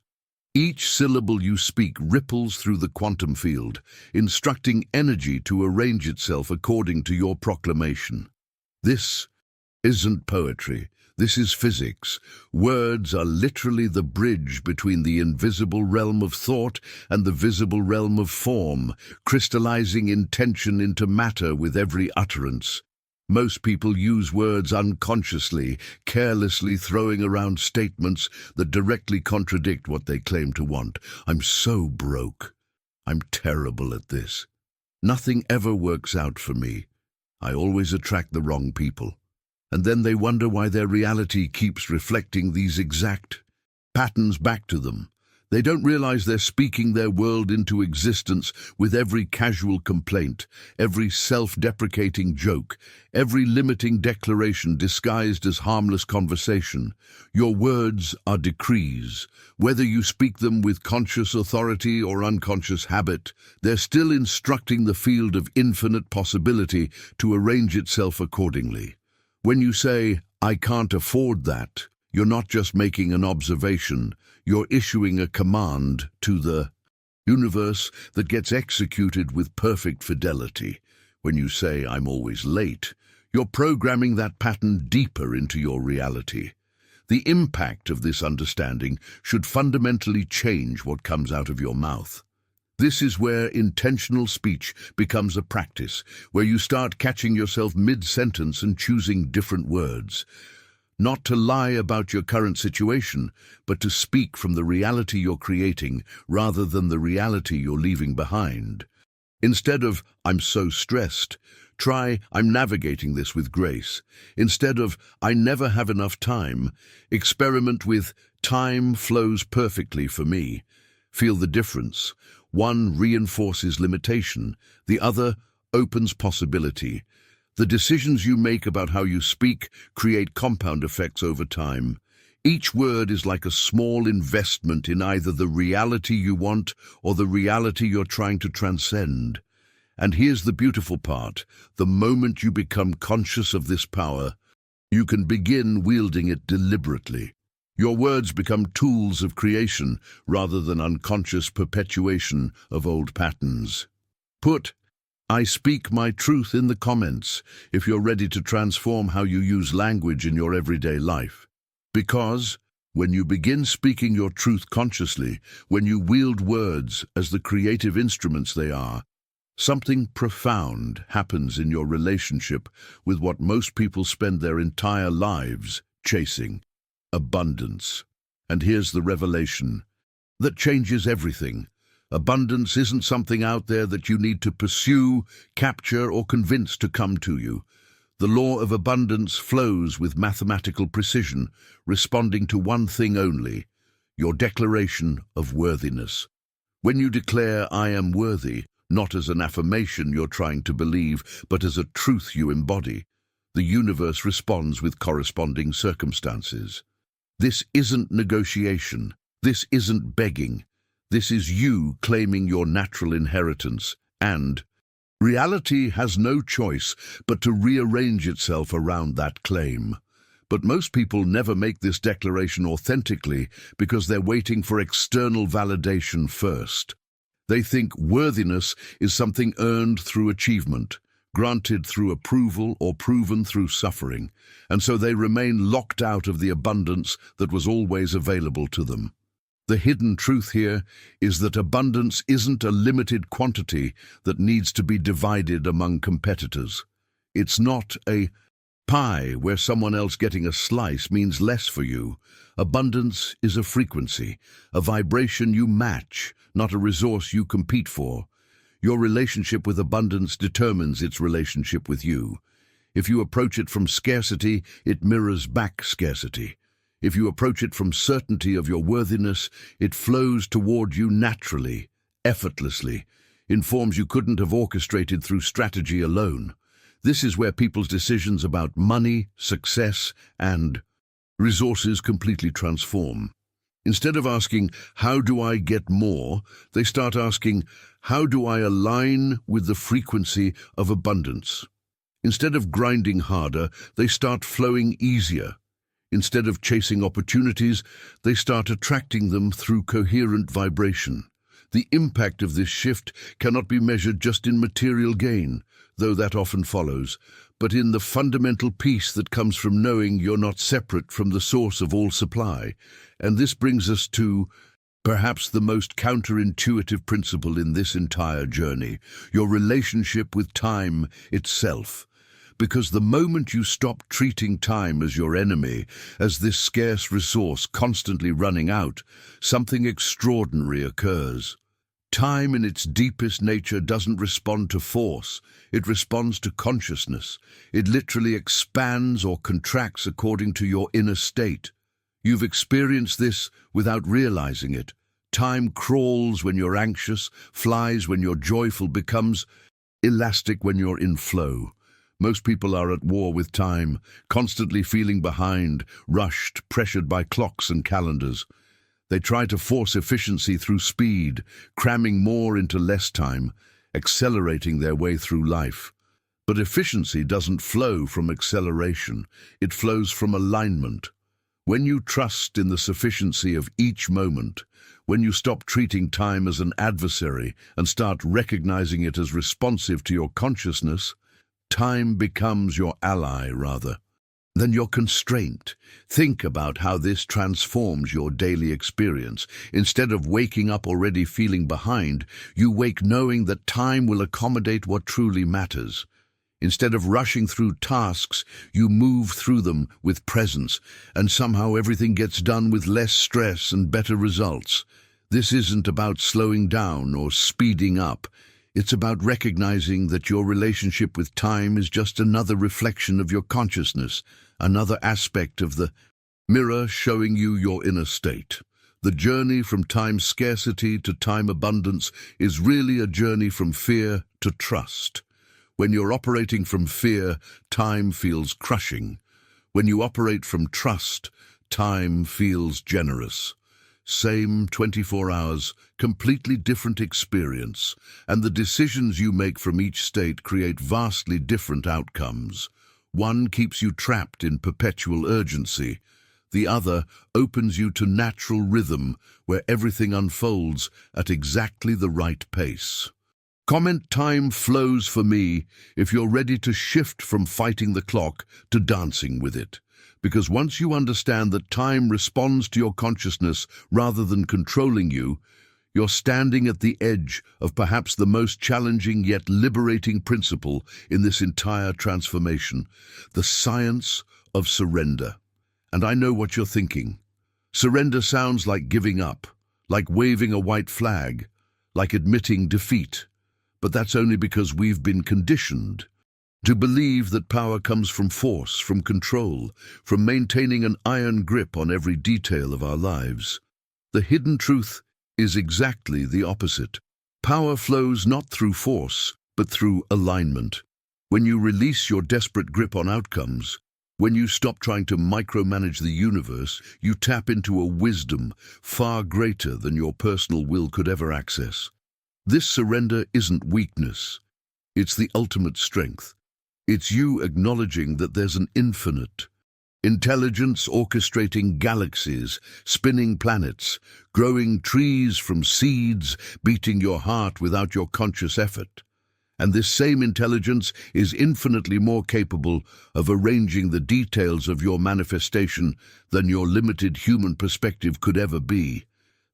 Each syllable you speak ripples through the quantum field, instructing energy to arrange itself according to your proclamation. This isn't poetry. This is physics. Words are literally the bridge between the invisible realm of thought and the visible realm of form, crystallizing intention into matter with every utterance. Most people use words unconsciously, carelessly throwing around statements that directly contradict what they claim to want. I'm so broke. I'm terrible at this. Nothing ever works out for me. I always attract the wrong people. And then they wonder why their reality keeps reflecting these exact patterns back to them. They don't realize they're speaking their world into existence with every casual complaint, every self-deprecating joke, every limiting declaration disguised as harmless conversation. Your words are decrees. Whether you speak them with conscious authority or unconscious habit, they're still instructing the field of infinite possibility to arrange itself accordingly. When you say, "I can't afford that," you're not just making an observation, you're issuing a command to the universe that gets executed with perfect fidelity. When you say, "I'm always late," you're programming that pattern deeper into your reality. The impact of this understanding should fundamentally change what comes out of your mouth. This is where intentional speech becomes a practice, where you start catching yourself mid-sentence and choosing different words. Not to lie about your current situation, but to speak from the reality you're creating rather than the reality you're leaving behind. Instead of, "I'm so stressed," try, "I'm navigating this with grace." Instead of, "I never have enough time," experiment with, "Time flows perfectly for me." Feel the difference. One reinforces limitation, the other opens possibility. The decisions you make about how you speak create compound effects over time. Each word is like a small investment in either the reality you want or the reality you're trying to transcend. And here's the beautiful part. The moment you become conscious of this power, you can begin wielding it deliberately. Your words become tools of creation rather than unconscious perpetuation of old patterns. Put "I speak my truth" in the comments if you're ready to transform how you use language in your everyday life. Because when you begin speaking your truth consciously, when you wield words as the creative instruments they are, something profound happens in your relationship with what most people spend their entire lives chasing: abundance. And here's the revelation that changes everything. Abundance isn't something out there that you need to pursue, capture, or convince to come to you. The law of abundance flows with mathematical precision, responding to one thing only: your declaration of worthiness. When you declare, "I am worthy," not as an affirmation you're trying to believe, but as a truth you embody, the universe responds with corresponding circumstances. This isn't negotiation. This isn't begging. This is you claiming your natural inheritance, and reality has no choice but to rearrange itself around that claim. But most people never make this declaration authentically because they're waiting for external validation first. They think worthiness is something earned through achievement, granted through approval, or proven through suffering, and so they remain locked out of the abundance that was always available to them. The hidden truth here is that abundance isn't a limited quantity that needs to be divided among competitors. It's not a pie where someone else getting a slice means less for you. Abundance is a frequency, a vibration you match, not a resource you compete for. Your relationship with abundance determines its relationship with you. If you approach it from scarcity, it mirrors back scarcity. If you approach it from certainty of your worthiness, it flows toward you naturally, effortlessly, in forms you couldn't have orchestrated through strategy alone. This is where people's decisions about money, success, and resources completely transform. Instead of asking, "How do I get more?" they start asking, "How do I align with the frequency of abundance?" Instead of grinding harder, they start flowing easier. Instead of chasing opportunities, they start attracting them through coherent vibration. The impact of this shift cannot be measured just in material gain, though that often follows, but in the fundamental peace that comes from knowing you're not separate from the source of all supply. And this brings us to perhaps the most counterintuitive principle in this entire journey: your relationship with time itself. Because the moment you stop treating time as your enemy, as this scarce resource constantly running out, something extraordinary occurs. Time in its deepest nature doesn't respond to force, it responds to consciousness. It literally expands or contracts according to your inner state. You've experienced this without realizing it. Time crawls when you're anxious, flies when you're joyful, becomes elastic when you're in flow. Most people are at war with time, constantly feeling behind, rushed, pressured by clocks and calendars. They try to force efficiency through speed, cramming more into less time, accelerating their way through life. But efficiency doesn't flow from acceleration, it flows from alignment. When you trust in the sufficiency of each moment, when you stop treating time as an adversary and start recognizing it as responsive to your consciousness, time becomes your ally rather than your constraint. Think about how this transforms your daily experience. Instead of waking up already feeling behind, you wake knowing that time will accommodate what truly matters. Instead of rushing through tasks, you move through them with presence, and somehow everything gets done with less stress and better results. This isn't about slowing down or speeding up. It's about recognizing that your relationship with time is just another reflection of your consciousness, another aspect of the mirror showing you your inner state. The journey from time scarcity to time abundance is really a journey from fear to trust. When you're operating from fear, time feels crushing. When you operate from trust, time feels generous. Same 24 hours, completely different experience, and the decisions you make from each state create vastly different outcomes. One keeps you trapped in perpetual urgency. The other opens you to natural rhythm, where everything unfolds at exactly the right pace. Comment time flows for me if you're ready to shift from fighting the clock to dancing with it. Because once you understand that time responds to your consciousness rather than controlling you, you're standing at the edge of perhaps the most challenging yet liberating principle in this entire transformation, the science of surrender. And I know what you're thinking. Surrender sounds like giving up, like waving a white flag, like admitting defeat. But that's only because we've been conditioned to believe that power comes from force, from control, from maintaining an iron grip on every detail of our lives. The hidden truth is exactly the opposite. Power flows not through force, but through alignment. When you release your desperate grip on outcomes, when you stop trying to micromanage the universe, you tap into a wisdom far greater than your personal will could ever access. This surrender isn't weakness. It's the ultimate strength. It's you acknowledging that there's an infinite intelligence orchestrating galaxies, spinning planets, growing trees from seeds, beating your heart without your conscious effort. And this same intelligence is infinitely more capable of arranging the details of your manifestation than your limited human perspective could ever be.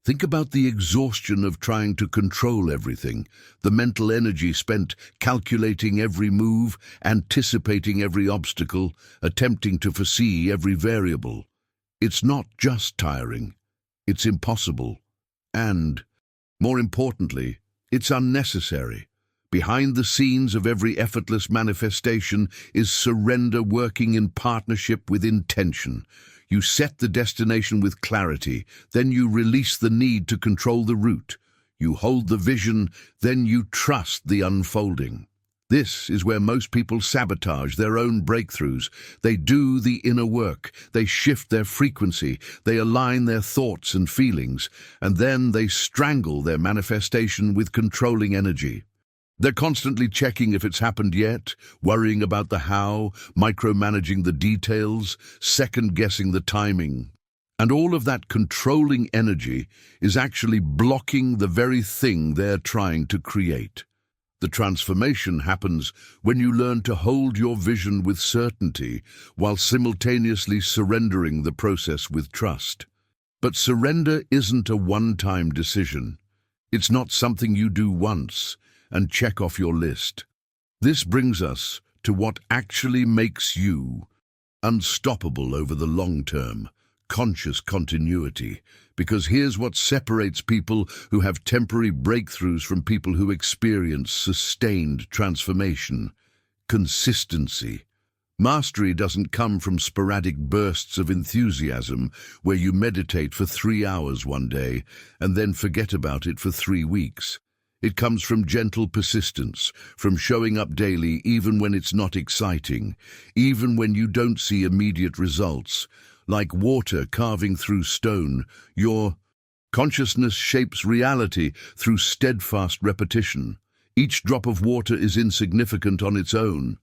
Think about the exhaustion of trying to control everything, the mental energy spent calculating every move, anticipating every obstacle, attempting to foresee every variable. It's not just tiring, it's impossible. And, more importantly, it's unnecessary. Behind the scenes of every effortless manifestation is surrender working in partnership with intention. You set the destination with clarity, then you release the need to control the route. You hold the vision, then you trust the unfolding. This is where most people sabotage their own breakthroughs. They do the inner work, they shift their frequency, they align their thoughts and feelings, and then they strangle their manifestation with controlling energy. They're constantly checking if it's happened yet, worrying about the how, micromanaging the details, second-guessing the timing. And all of that controlling energy is actually blocking the very thing they're trying to create. The transformation happens when you learn to hold your vision with certainty while simultaneously surrendering the process with trust. But surrender isn't a one-time decision. It's not something you do once and check off your list. This brings us to what actually makes you unstoppable over the long term: conscious continuity. Because here's what separates people who have temporary breakthroughs from people who experience sustained transformation: consistency. Mastery doesn't come from sporadic bursts of enthusiasm where you meditate for 3 hours one day and then forget about it for 3 weeks. It comes from gentle persistence, from showing up daily even when it's not exciting, even when you don't see immediate results. Like water carving through stone, your consciousness shapes reality through steadfast repetition. Each drop of water is insignificant on its own,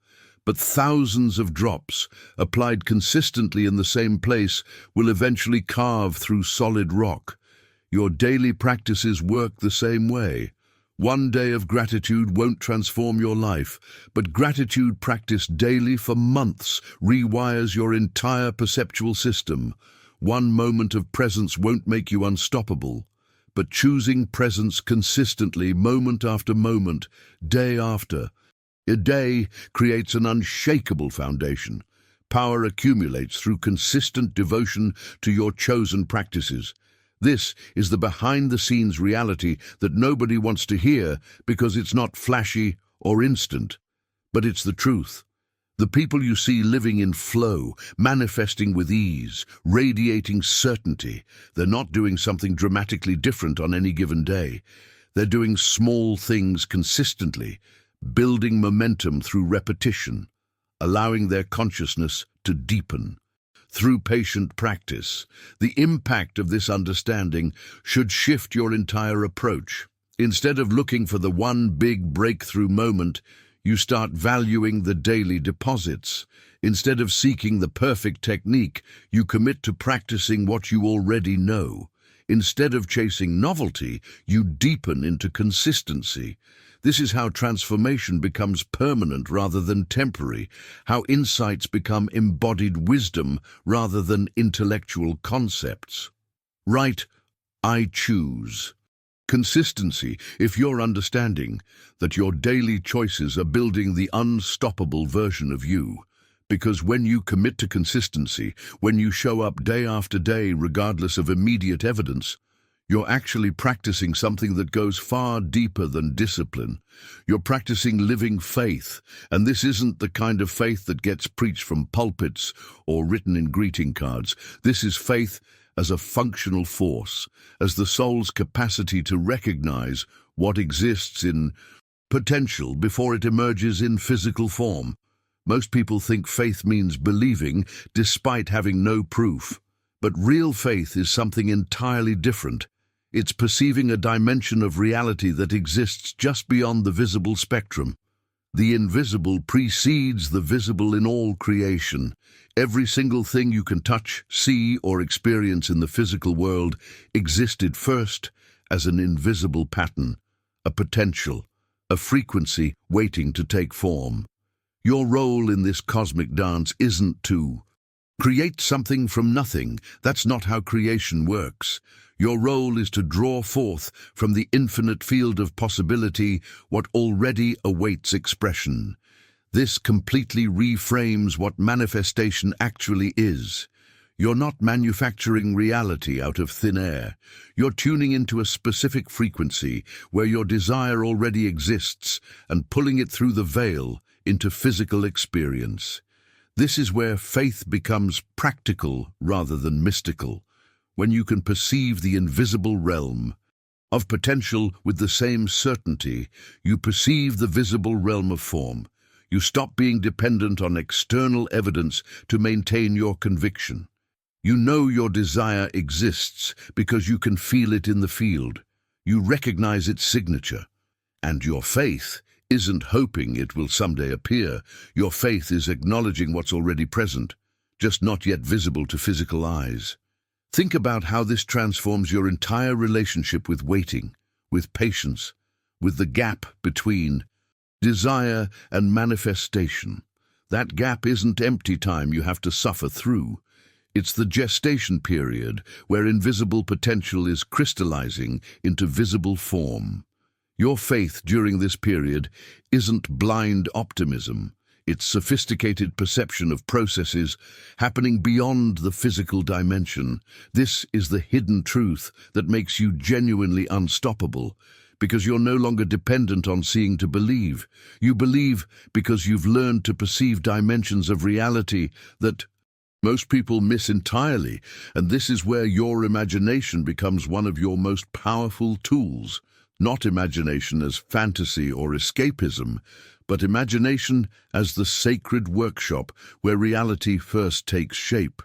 but thousands of drops, applied consistently in the same place, will eventually carve through solid rock. Your daily practices work the same way. One day of gratitude won't transform your life, but gratitude practiced daily for months rewires your entire perceptual system. One moment of presence won't make you unstoppable, but choosing presence consistently, moment after moment, day after a day, creates an unshakable foundation. Power accumulates through consistent devotion to your chosen practices. This is the behind-the-scenes reality that nobody wants to hear because it's not flashy or instant. But it's the truth. The people you see living in flow, manifesting with ease, radiating certainty, they're not doing something dramatically different on any given day. They're doing small things consistently, building momentum through repetition, allowing their consciousness to deepen. Through patient practice, the impact of this understanding should shift your entire approach. Instead of looking for the one big breakthrough moment, you start valuing the daily deposits. Instead of seeking the perfect technique, you commit to practicing what you already know. Instead of chasing novelty, you deepen into consistency. This is how transformation becomes permanent rather than temporary, how insights become embodied wisdom rather than intellectual concepts. Right, I choose. Consistency, if you're understanding that your daily choices are building the unstoppable version of you. Because when you commit to consistency, when you show up day after day regardless of immediate evidence, you're actually practicing something that goes far deeper than discipline. You're practicing living faith, and this isn't the kind of faith that gets preached from pulpits or written in greeting cards. This is faith as a functional force, as the soul's capacity to recognize what exists in potential before it emerges in physical form. Most people think faith means believing despite having no proof. But real faith is something entirely different. It's perceiving a dimension of reality that exists just beyond the visible spectrum. The invisible precedes the visible in all creation. Every single thing you can touch, see, or experience in the physical world existed first as an invisible pattern, a potential, a frequency waiting to take form. Your role in this cosmic dance isn't to create something from nothing. That's not how creation works. Your role is to draw forth from the infinite field of possibility what already awaits expression. This completely reframes what manifestation actually is. You're not manufacturing reality out of thin air. You're tuning into a specific frequency where your desire already exists and pulling it through the veil into physical experience. This is where faith becomes practical rather than mystical, when you can perceive the invisible realm of potential with the same certainty you perceive the visible realm of form. You stop being dependent on external evidence to maintain your conviction. You know your desire exists because you can feel it in the field. You recognize its signature. And your faith isn't hoping it will someday appear. Your faith is acknowledging what's already present, just not yet visible to physical eyes. Think about how this transforms your entire relationship with waiting, with patience, with the gap between desire and manifestation. That gap isn't empty time you have to suffer through. It's the gestation period where invisible potential is crystallizing into visible form. Your faith during this period isn't blind optimism. its sophisticated perception of processes happening beyond the physical dimension. This is the hidden truth that makes you genuinely unstoppable, because you're no longer dependent on seeing to believe. You believe because you've learned to perceive dimensions of reality that most people miss entirely, and this is where your imagination becomes one of your most powerful tools. Not imagination as fantasy or escapism, but imagination as the sacred workshop where reality first takes shape.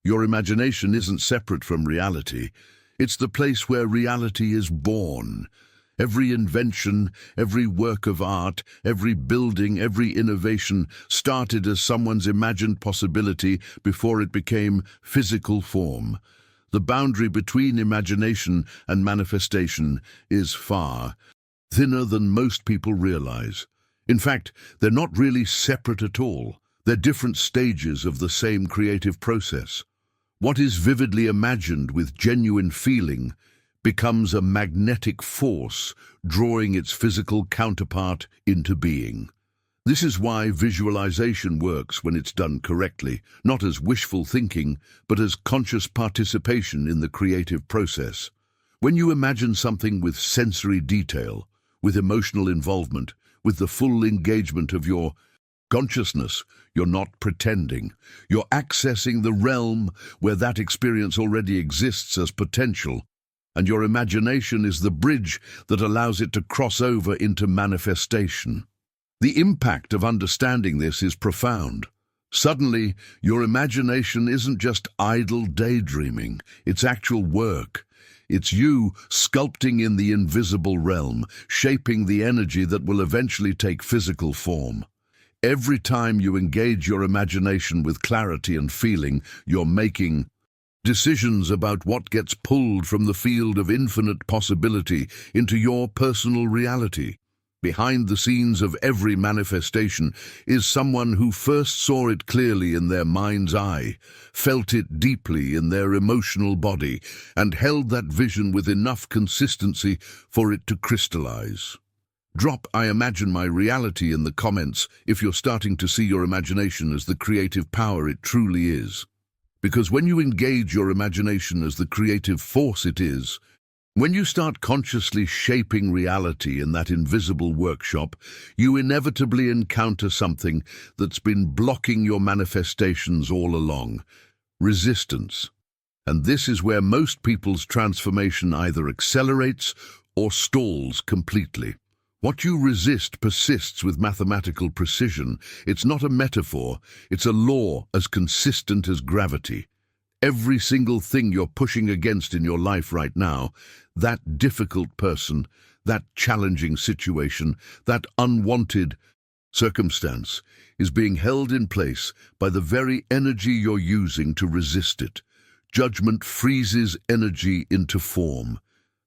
Your imagination isn't separate from reality. It's the place where reality is born. Every invention, every work of art, every building, every innovation started as someone's imagined possibility before it became physical form. The boundary between imagination and manifestation is far thinner than most people realize. In fact, they're not really separate at all. They're different stages of the same creative process. What is vividly imagined with genuine feeling becomes a magnetic force, drawing its physical counterpart into being. This is why visualization works when it's done correctly, not as wishful thinking, but as conscious participation in the creative process. When you imagine something with sensory detail, with emotional involvement, with the full engagement of your consciousness, you're not pretending. You're accessing the realm where that experience already exists as potential, and your imagination is the bridge that allows it to cross over into manifestation. The impact of understanding this is profound. Suddenly, your imagination isn't just idle daydreaming, it's actual work. It's you sculpting in the invisible realm, shaping the energy that will eventually take physical form. Every time you engage your imagination with clarity and feeling, you're making decisions about what gets pulled from the field of infinite possibility into your personal reality. Behind the scenes of every manifestation is someone who first saw it clearly in their mind's eye, felt it deeply in their emotional body, and held that vision with enough consistency for it to crystallize. Drop "I imagine my reality" in the comments if you're starting to see your imagination as the creative power it truly is. Because when you engage your imagination as the creative force it is, when you start consciously shaping reality in that invisible workshop, you inevitably encounter something that's been blocking your manifestations all along: resistance. And this is where most people's transformation either accelerates or stalls completely. What you resist persists with mathematical precision. It's not a metaphor, it's a law as consistent as gravity. Every single thing you're pushing against in your life right now, that difficult person, that challenging situation, that unwanted circumstance, is being held in place by the very energy you're using to resist it. Judgment freezes energy into form.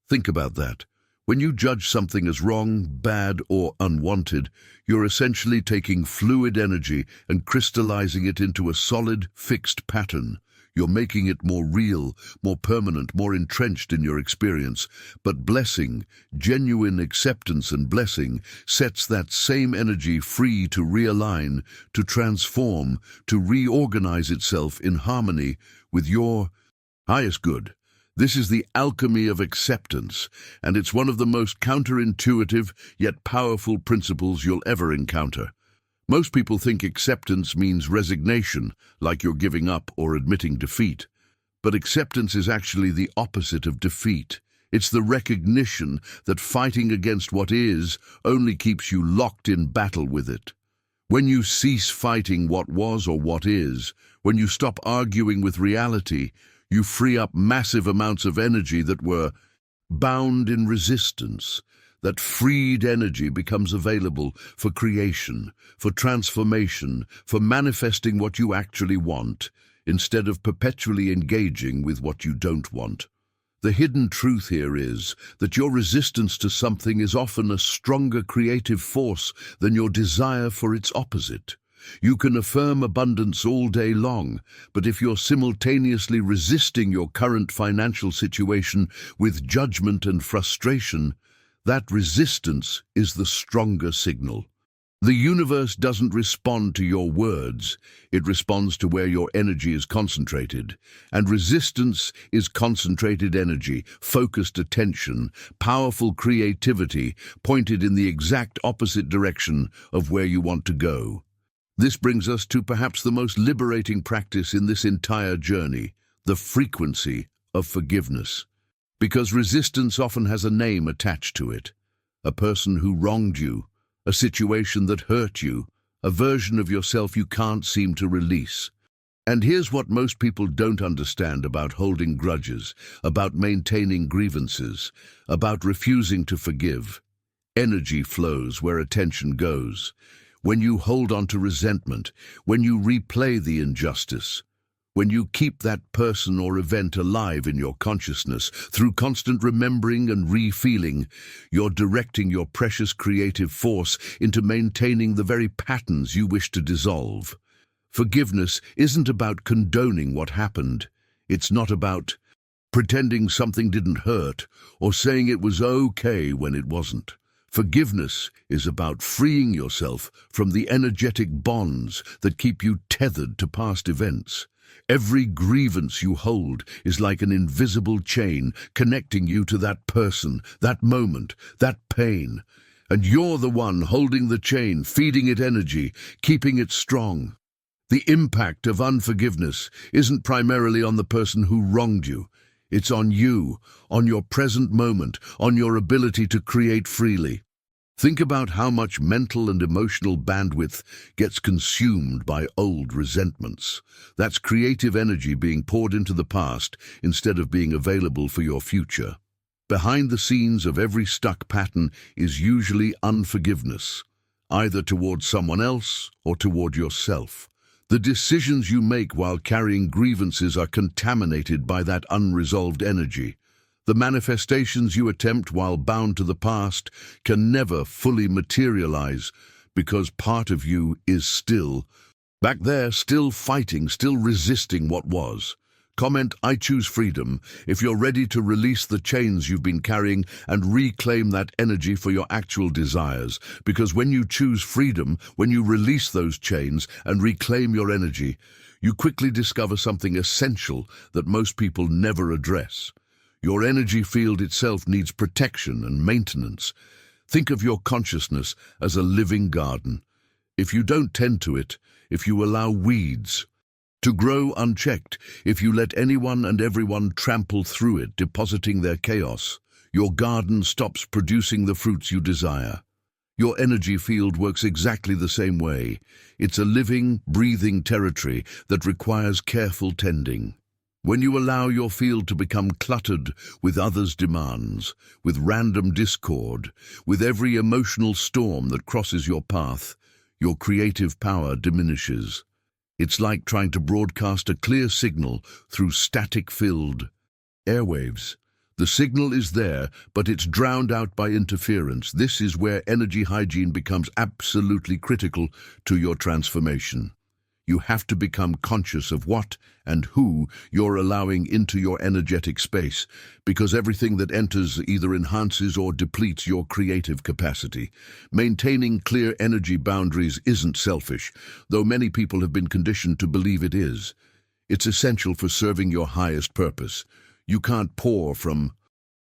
Think about that. When you judge something as wrong, bad, or unwanted, you're essentially taking fluid energy and crystallizing it into a solid, fixed pattern. You're making it more real, more permanent, more entrenched in your experience. But blessing, genuine acceptance and blessing, sets that same energy free to realign, to transform, to reorganize itself in harmony with your highest good. This is the alchemy of acceptance, and it's one of the most counterintuitive yet powerful principles you'll ever encounter. Most people think acceptance means resignation, like you're giving up or admitting defeat. But acceptance is actually the opposite of defeat. It's the recognition that fighting against what is only keeps you locked in battle with it. When you cease fighting what was or what is, when you stop arguing with reality, you free up massive amounts of energy that were bound in resistance. That freed energy becomes available for creation, for transformation, for manifesting what you actually want, instead of perpetually engaging with what you don't want. The hidden truth here is that your resistance to something is often a stronger creative force than your desire for its opposite. You can affirm abundance all day long, but if you're simultaneously resisting your current financial situation with judgment and frustration, that resistance is the stronger signal. The universe doesn't respond to your words, it responds to where your energy is concentrated. And resistance is concentrated energy, focused attention, powerful creativity, pointed in the exact opposite direction of where you want to go. This brings us to perhaps the most liberating practice in this entire journey, the frequency of forgiveness. Because resistance often has a name attached to it. A person who wronged you, a situation that hurt you, a version of yourself you can't seem to release. And here's what most people don't understand about holding grudges, about maintaining grievances, about refusing to forgive. Energy flows where attention goes. When you hold on to resentment, when you replay the injustice, when you keep that person or event alive in your consciousness through constant remembering and re-feeling, you're directing your precious creative force into maintaining the very patterns you wish to dissolve. Forgiveness isn't about condoning what happened. It's not about pretending something didn't hurt or saying it was okay when it wasn't. Forgiveness is about freeing yourself from the energetic bonds that keep you tethered to past events. Every grievance you hold is like an invisible chain connecting you to that person, that moment, that pain. And you're the one holding the chain, feeding it energy, keeping it strong. The impact of unforgiveness isn't primarily on the person who wronged you. It's on you, on your present moment, on your ability to create freely. Think about how much mental and emotional bandwidth gets consumed by old resentments. That's creative energy being poured into the past instead of being available for your future. Behind the scenes of every stuck pattern is usually unforgiveness, either toward someone else or toward yourself. The decisions you make while carrying grievances are contaminated by that unresolved energy. The manifestations you attempt while bound to the past can never fully materialize because part of you is still back there, still fighting, still resisting what was. Comment, "I choose freedom," if you're ready to release the chains you've been carrying and reclaim that energy for your actual desires. Because when you choose freedom, when you release those chains and reclaim your energy, you quickly discover something essential that most people never address. Your energy field itself needs protection and maintenance. Think of your consciousness as a living garden. If you don't tend to it, if you allow weeds to grow unchecked, if you let anyone and everyone trample through it, depositing their chaos, your garden stops producing the fruits you desire. Your energy field works exactly the same way. It's a living, breathing territory that requires careful tending. When you allow your field to become cluttered with others' demands, with random discord, with every emotional storm that crosses your path, your creative power diminishes. It's like trying to broadcast a clear signal through static-filled airwaves. The signal is there, but it's drowned out by interference. This is where energy hygiene becomes absolutely critical to your transformation. You have to become conscious of what and who you're allowing into your energetic space, because everything that enters either enhances or depletes your creative capacity. Maintaining clear energy boundaries isn't selfish, though many people have been conditioned to believe it is. It's essential for serving your highest purpose. You can't pour from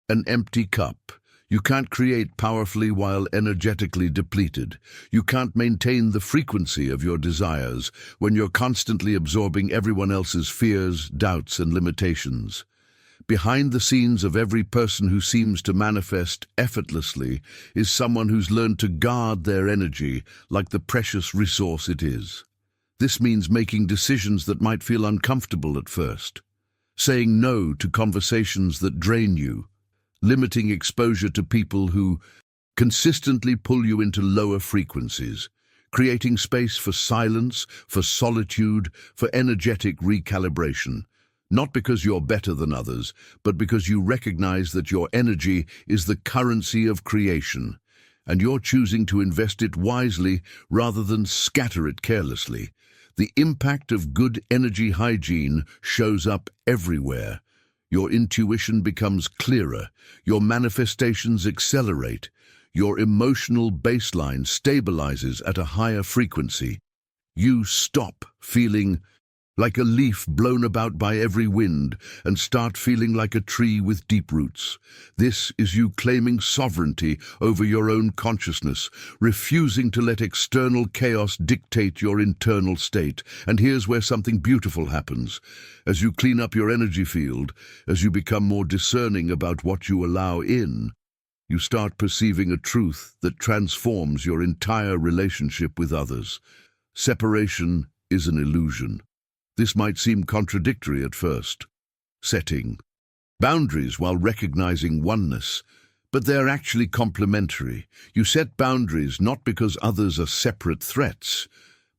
an empty cup. You can't create powerfully while energetically depleted. You can't maintain the frequency of your desires when you're constantly absorbing everyone else's fears, doubts, and limitations. Behind the scenes of every person who seems to manifest effortlessly is someone who's learned to guard their energy like the precious resource it is. This means making decisions that might feel uncomfortable at first, saying no to conversations that drain you, limiting exposure to people who consistently pull you into lower frequencies, creating space for silence, for solitude, for energetic recalibration. Not because you're better than others, but because you recognize that your energy is the currency of creation, and you're choosing to invest it wisely rather than scatter it carelessly. The impact of good energy hygiene shows up everywhere. Your intuition becomes clearer, your manifestations accelerate, Your emotional baseline stabilizes at a higher frequency. You stop feeling like a leaf blown about by every wind and start feeling like a tree with deep roots. This is you claiming sovereignty over your own consciousness, refusing to let external chaos dictate your internal state. And here's where something beautiful happens. As you clean up your energy field, as you become more discerning about what you allow in, you start perceiving a truth that transforms your entire relationship with others. Separation is an illusion. This might seem contradictory at first. Setting boundaries while recognizing oneness, but they're actually complementary. You set boundaries not because others are separate threats,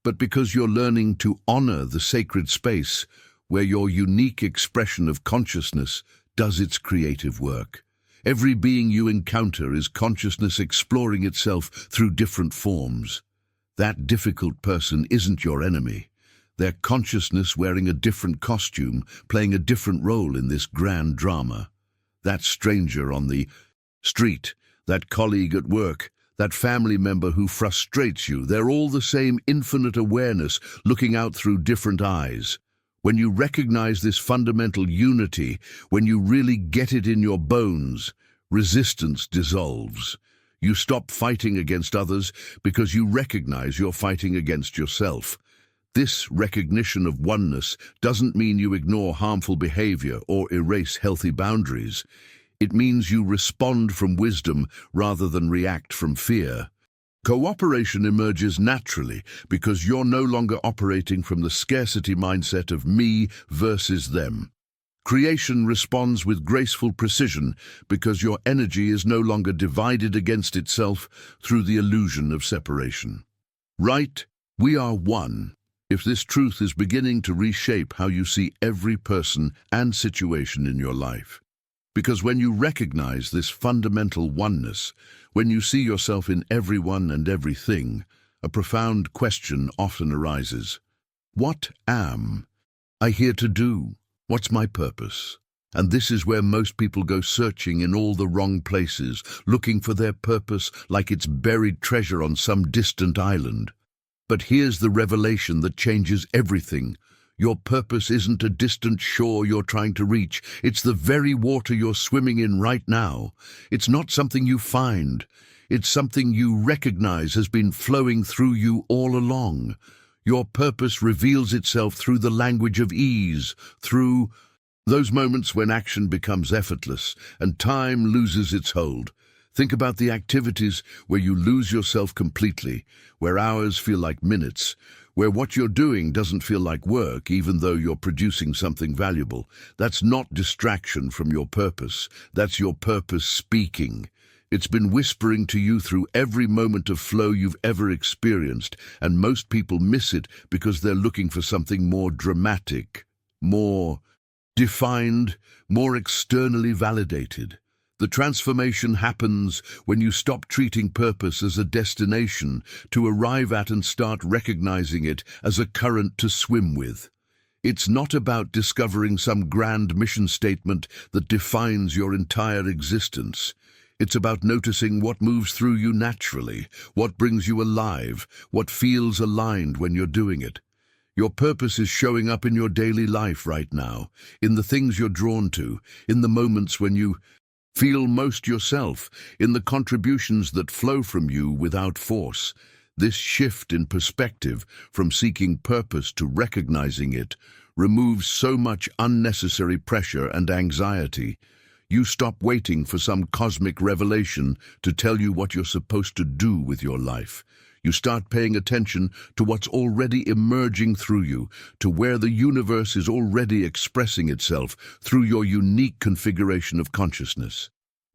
but because you're learning to honor the sacred space where your unique expression of consciousness does its creative work. Every being you encounter is consciousness exploring itself through different forms. That difficult person isn't your enemy. Their consciousness wearing a different costume, playing a different role in this grand drama. That stranger on the street, that colleague at work, that family member who frustrates you, they're all the same infinite awareness looking out through different eyes. When you recognize this fundamental unity, when you really get it in your bones, resistance dissolves. You stop fighting against others because you recognize you're fighting against yourself. This recognition of oneness doesn't mean you ignore harmful behavior or erase healthy boundaries. It means you respond from wisdom rather than react from fear. Cooperation emerges naturally because you're no longer operating from the scarcity mindset of me versus them. Creation responds with graceful precision because your energy is no longer divided against itself through the illusion of separation. Right? We are one. If this truth is beginning to reshape how you see every person and situation in your life. Because when you recognize this fundamental oneness, when you see yourself in everyone and everything, a profound question often arises. What am I here to do? What's my purpose? And this is where most people go searching in all the wrong places, looking for their purpose like it's buried treasure on some distant island. But here's the revelation that changes everything. Your purpose isn't a distant shore you're trying to reach. It's the very water you're swimming in right now. It's not something you find. It's something you recognize has been flowing through you all along. Your purpose reveals itself through the language of ease, through those moments when action becomes effortless and time loses its hold. Think about the activities where you lose yourself completely, where hours feel like minutes, where what you're doing doesn't feel like work even though you're producing something valuable. That's not distraction from your purpose. That's your purpose speaking. It's been whispering to you through every moment of flow you've ever experienced, and most people miss it because they're looking for something more dramatic, more defined, more externally validated. The transformation happens when you stop treating purpose as a destination to arrive at and start recognizing it as a current to swim with. It's not about discovering some grand mission statement that defines your entire existence. It's about noticing what moves through you naturally, what brings you alive, what feels aligned when you're doing it. Your purpose is showing up in your daily life right now, in the things you're drawn to, in the moments when you feel most yourself, in the contributions that flow from you without force. This shift in perspective from seeking purpose to recognizing it removes so much unnecessary pressure and anxiety. You stop waiting for some cosmic revelation to tell you what you're supposed to do with your life. You start paying attention to what's already emerging through you, to where the universe is already expressing itself through your unique configuration of consciousness.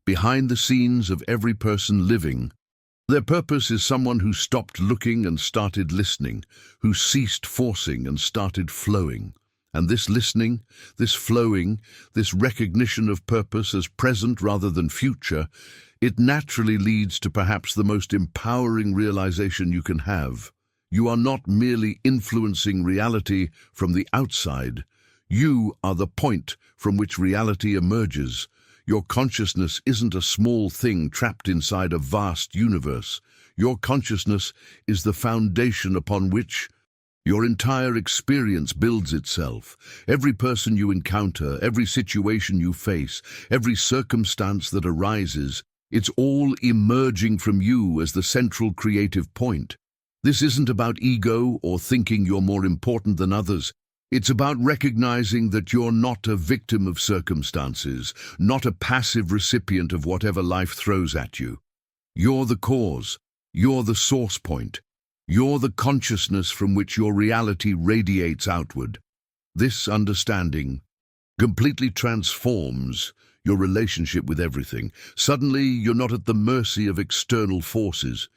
Behind the scenes of every person living, their purpose is someone who stopped looking and started listening, who ceased forcing and started flowing. And this listening, this flowing, this recognition of purpose as present rather than future, it naturally leads to perhaps the most empowering realization you can have. You are not merely influencing reality from the outside. You are the point from which reality emerges. Your consciousness isn't a small thing trapped inside a vast universe. Your consciousness is the foundation upon which your entire experience builds itself. Every person you encounter, every situation you face, every circumstance that arises, it's all emerging from you as the central creative point. This isn't about ego or thinking you're more important than others. It's about recognizing that you're not a victim of circumstances, not a passive recipient of whatever life throws at you. You're the cause. You're the source point. You're the consciousness from which your reality radiates outward. This understanding completely transforms your relationship with everything. Suddenly, you're not at the mercy of external forces.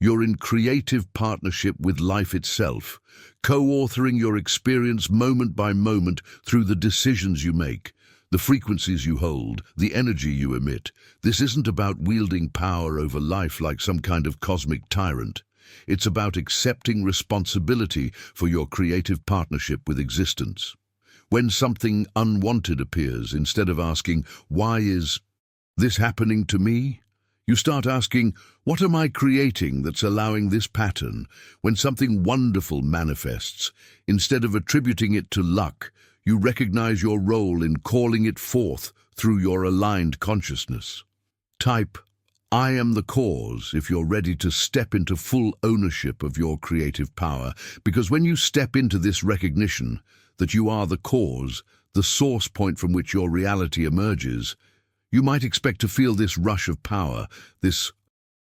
You're in creative partnership with life itself, co-authoring your experience moment by moment through the decisions you make, the frequencies you hold, the energy you emit. This isn't about wielding power over life like some kind of cosmic tyrant. It's about accepting responsibility for your creative partnership with existence. When something unwanted appears, instead of asking, "Why is this happening to me?" you start asking, "What am I creating that's allowing this pattern?" When something wonderful manifests, instead of attributing it to luck, you recognize your role in calling it forth through your aligned consciousness. Type, "I am the cause," if you're ready to step into full ownership of your creative power, because when you step into this recognition that you are the cause, the source point from which your reality emerges, you might expect to feel this rush of power, this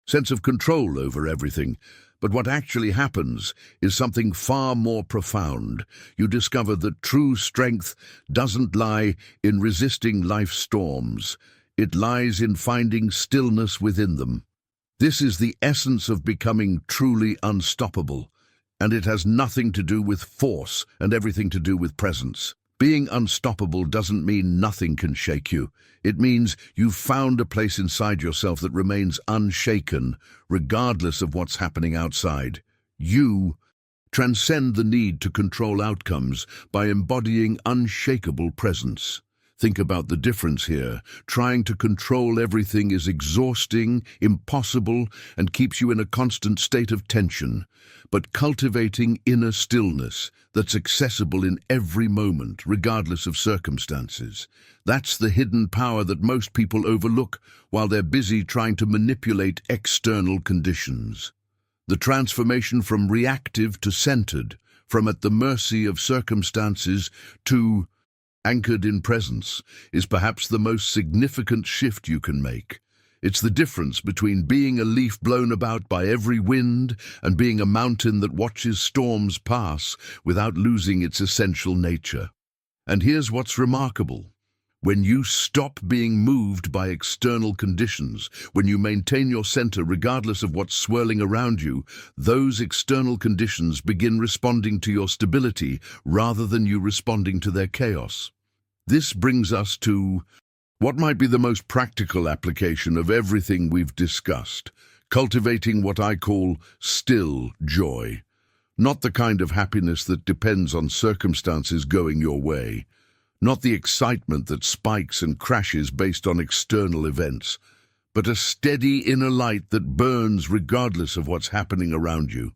sense of control over everything. But what actually happens is something far more profound. You discover that true strength doesn't lie in resisting life's storms. It lies in finding stillness within them. This is the essence of becoming truly unstoppable, and it has nothing to do with force and everything to do with presence. Being unstoppable doesn't mean nothing can shake you. It means you've found a place inside yourself that remains unshaken, regardless of what's happening outside. You transcend the need to control outcomes by embodying unshakable presence. Think about the difference here. Trying to control everything is exhausting, impossible, and keeps you in a constant state of tension. But cultivating inner stillness that's accessible in every moment, regardless of circumstances, that's the hidden power that most people overlook while they're busy trying to manipulate external conditions. The transformation from reactive to centered, from at the mercy of circumstances to anchored in presence, is perhaps the most significant shift you can make. It's the difference between being a leaf blown about by every wind and being a mountain that watches storms pass without losing its essential nature. And here's what's remarkable. When you stop being moved by external conditions, when you maintain your center regardless of what's swirling around you, those external conditions begin responding to your stability rather than you responding to their chaos. This brings us to what might be the most practical application of everything we've discussed, cultivating what I call still joy. Not the kind of happiness that depends on circumstances going your way, not the excitement that spikes and crashes based on external events, but a steady inner light that burns regardless of what's happening around you.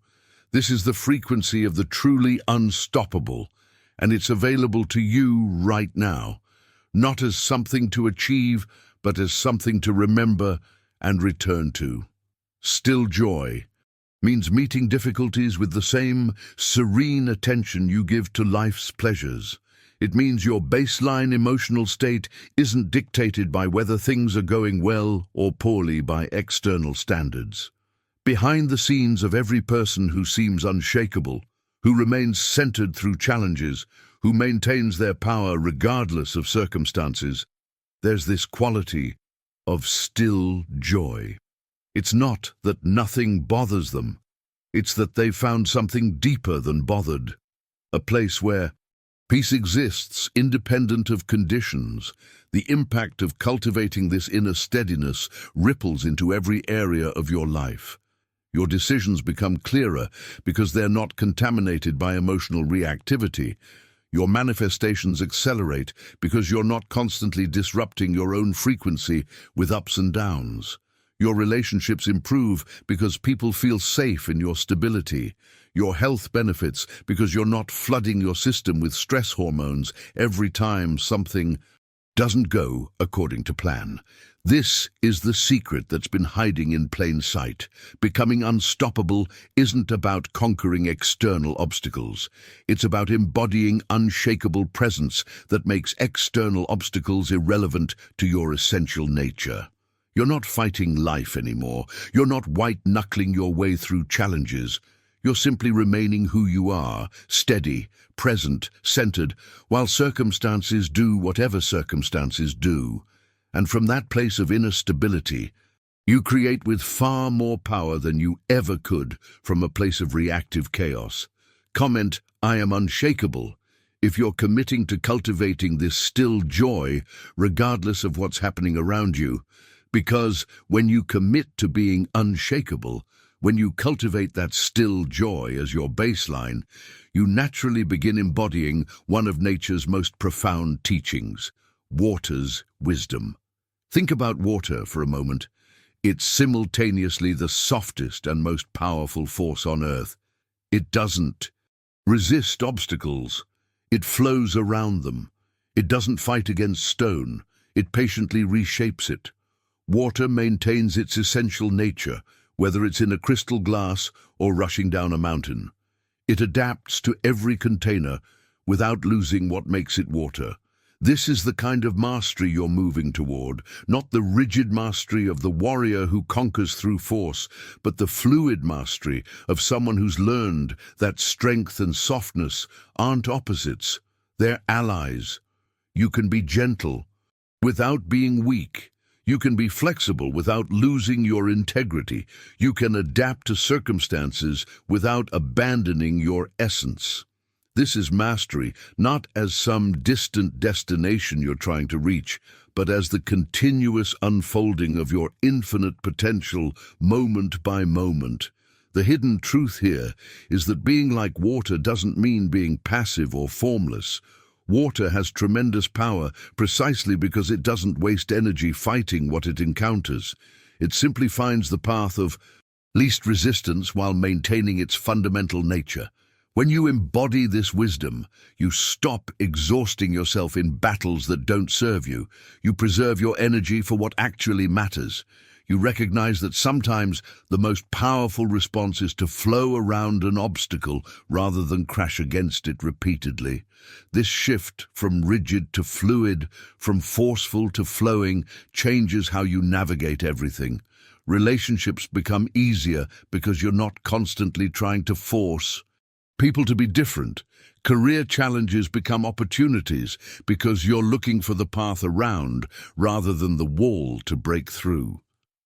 This is the frequency of the truly unstoppable, and it's available to you right now. Not as something to achieve, but as something to remember and return to. Still joy means meeting difficulties with the same serene attention you give to life's pleasures. It means your baseline emotional state isn't dictated by whether things are going well or poorly by external standards. Behind the scenes of every person who seems unshakable, who remains centered through challenges, who maintains their power regardless of circumstances, there's this quality of still joy. It's not that nothing bothers them. It's that they've found something deeper than bothered, a place where peace exists independent of conditions. The impact of cultivating this inner steadiness ripples into every area of your life. Your decisions become clearer because they're not contaminated by emotional reactivity. Your manifestations accelerate because you're not constantly disrupting your own frequency with ups and downs. Your relationships improve because people feel safe in your stability. Your health benefits because you're not flooding your system with stress hormones every time something doesn't go according to plan. This is the secret that's been hiding in plain sight. Becoming unstoppable isn't about conquering external obstacles. It's about embodying unshakable presence that makes external obstacles irrelevant to your essential nature. You're not fighting life anymore. You're not white-knuckling your way through challenges. You're simply remaining who you are, steady, present, centered, while circumstances do whatever circumstances do. And from that place of inner stability, you create with far more power than you ever could from a place of reactive chaos. Comment, "I am unshakable," if you're committing to cultivating this still joy, regardless of what's happening around you. Because when you commit to being unshakable, when you cultivate that still joy as your baseline, you naturally begin embodying one of nature's most profound teachings, water's wisdom. Think about water for a moment. It's simultaneously the softest and most powerful force on earth. It doesn't resist obstacles. It flows around them. It doesn't fight against stone. It patiently reshapes it. Water maintains its essential nature, whether it's in a crystal glass or rushing down a mountain. It adapts to every container without losing what makes it water. This is the kind of mastery you're moving toward, not the rigid mastery of the warrior who conquers through force, but the fluid mastery of someone who's learned that strength and softness aren't opposites, they're allies. You can be gentle without being weak. You can be flexible without losing your integrity. You can adapt to circumstances without abandoning your essence. This is mastery, not as some distant destination you're trying to reach, but as the continuous unfolding of your infinite potential moment by moment. The hidden truth here is that being like water doesn't mean being passive or formless. Water has tremendous power precisely because it doesn't waste energy fighting what it encounters. It simply finds the path of least resistance while maintaining its fundamental nature. When you embody this wisdom, you stop exhausting yourself in battles that don't serve you. You preserve your energy for what actually matters. You recognize that sometimes the most powerful response is to flow around an obstacle rather than crash against it repeatedly. This shift from rigid to fluid, from forceful to flowing, changes how you navigate everything. Relationships become easier because you're not constantly trying to force people to be different. Career challenges become opportunities because you're looking for the path around rather than the wall to break through.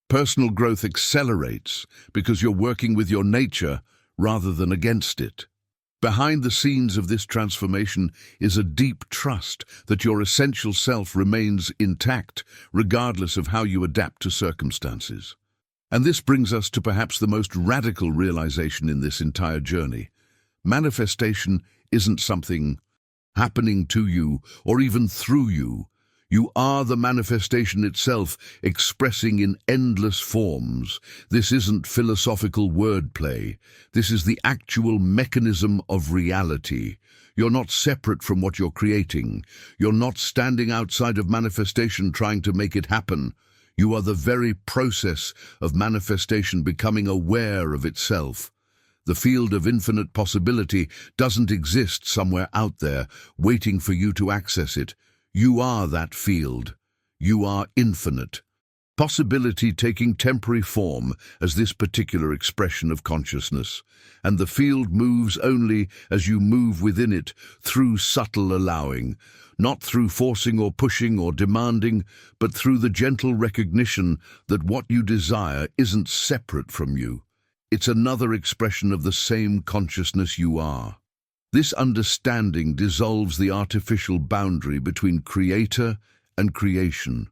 Personal growth accelerates because you're working with your nature rather than against it. Behind the scenes of this transformation is a deep trust that your essential self remains intact regardless of how you adapt to circumstances. And this brings us to perhaps the most radical realization in this entire journey. Manifestation isn't something happening to you or even through you. You are the manifestation itself, expressing in endless forms. This isn't philosophical wordplay. This is the actual mechanism of reality. You're not separate from what you're creating. You're not standing outside of manifestation trying to make it happen. You are the very process of manifestation becoming aware of itself. The field of infinite possibility doesn't exist somewhere out there, waiting for you to access it. You are that field. You are infinite. Possibility taking temporary form as this particular expression of consciousness, and the field moves only as you move within it through subtle allowing, not through forcing or pushing or demanding, but through the gentle recognition that what you desire isn't separate from you. It's another expression of the same consciousness you are. This understanding dissolves the artificial boundary between creator and creation.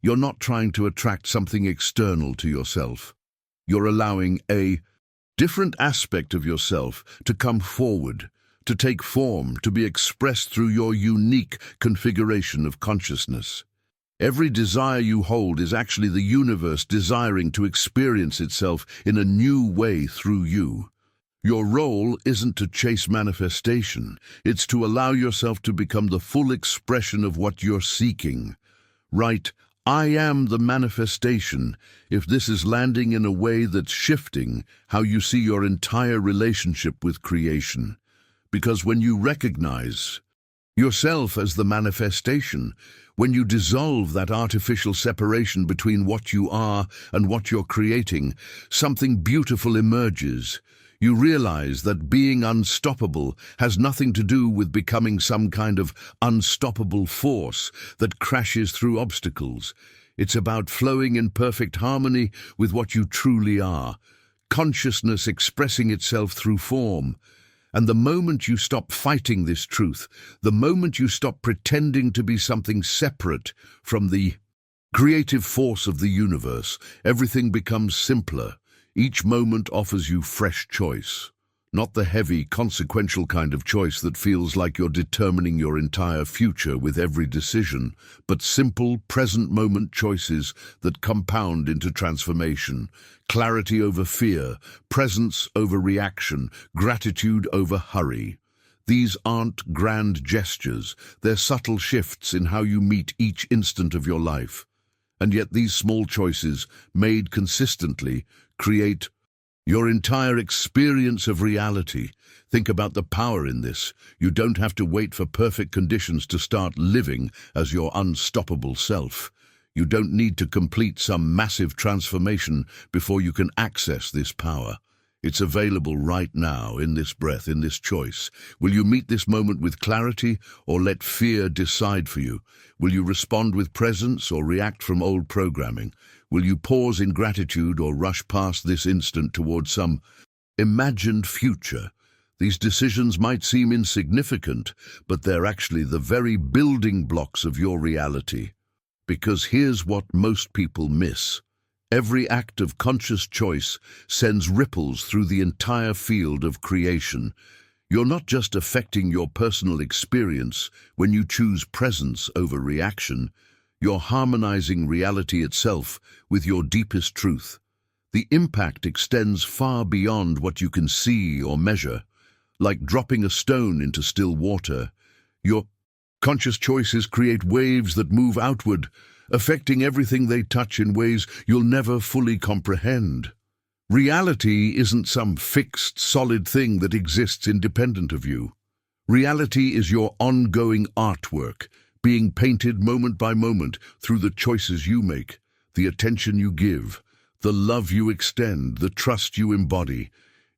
You're not trying to attract something external to yourself. You're allowing a different aspect of yourself to come forward, to take form, to be expressed through your unique configuration of consciousness. Every desire you hold is actually the universe desiring to experience itself in a new way through you. Your role isn't to chase manifestation, it's to allow yourself to become the full expression of what you're seeking. Write, "I am the manifestation," if this is landing in a way that's shifting how you see your entire relationship with creation. Because when you recognize yourself as the manifestation, when you dissolve that artificial separation between what you are and what you're creating, something beautiful emerges. You realize that being unstoppable has nothing to do with becoming some kind of unstoppable force that crashes through obstacles. It's about flowing in perfect harmony with what you truly are, consciousness expressing itself through form. And the moment you stop fighting this truth, the moment you stop pretending to be something separate from the creative force of the universe, everything becomes simpler. Each moment offers you fresh choice, not the heavy, consequential kind of choice that feels like you're determining your entire future with every decision, but simple, present-moment choices that compound into transformation. Clarity over fear, presence over reaction, gratitude over hurry. These aren't grand gestures, they're subtle shifts in how you meet each instant of your life. And yet these small choices, made consistently, create your entire experience of reality. Think about the power in this. You don't have to wait for perfect conditions to start living as your unstoppable self. You don't need to complete some massive transformation before you can access this power. It's available right now, in this breath, in this choice. Will you meet this moment with clarity or let fear decide for you? Will you respond with presence or react from old programming? Will you pause in gratitude or rush past this instant towards some imagined future? These decisions might seem insignificant, but they're actually the very building blocks of your reality. Because here's what most people miss. Every act of conscious choice sends ripples through the entire field of creation. You're not just affecting your personal experience when you choose presence over reaction. You're harmonizing reality itself with your deepest truth. The impact extends far beyond what you can see or measure. Like dropping a stone into still water, your conscious choices create waves that move outward, affecting everything they touch in ways you'll never fully comprehend. Reality isn't some fixed, solid thing that exists independent of you. Reality is your ongoing artwork, being painted moment by moment through the choices you make, the attention you give, the love you extend, the trust you embody.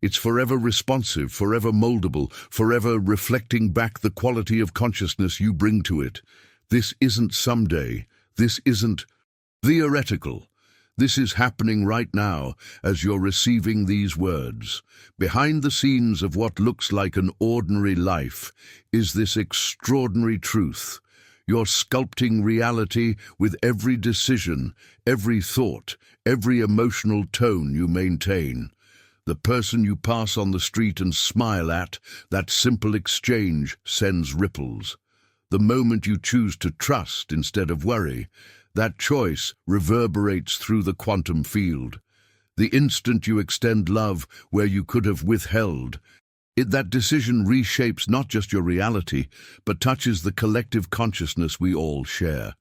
It's forever responsive, forever moldable, forever reflecting back the quality of consciousness you bring to it. This isn't someday. This isn't theoretical. This is happening right now as you're receiving these words. Behind the scenes of what looks like an ordinary life is this extraordinary truth. You're sculpting reality with every decision, every thought, every emotional tone you maintain. The person you pass on the street and smile at, that simple exchange sends ripples. The moment you choose to trust instead of worry, that choice reverberates through the quantum field. The instant you extend love where you could have withheld, that decision reshapes not just your reality, but touches the collective consciousness we all share.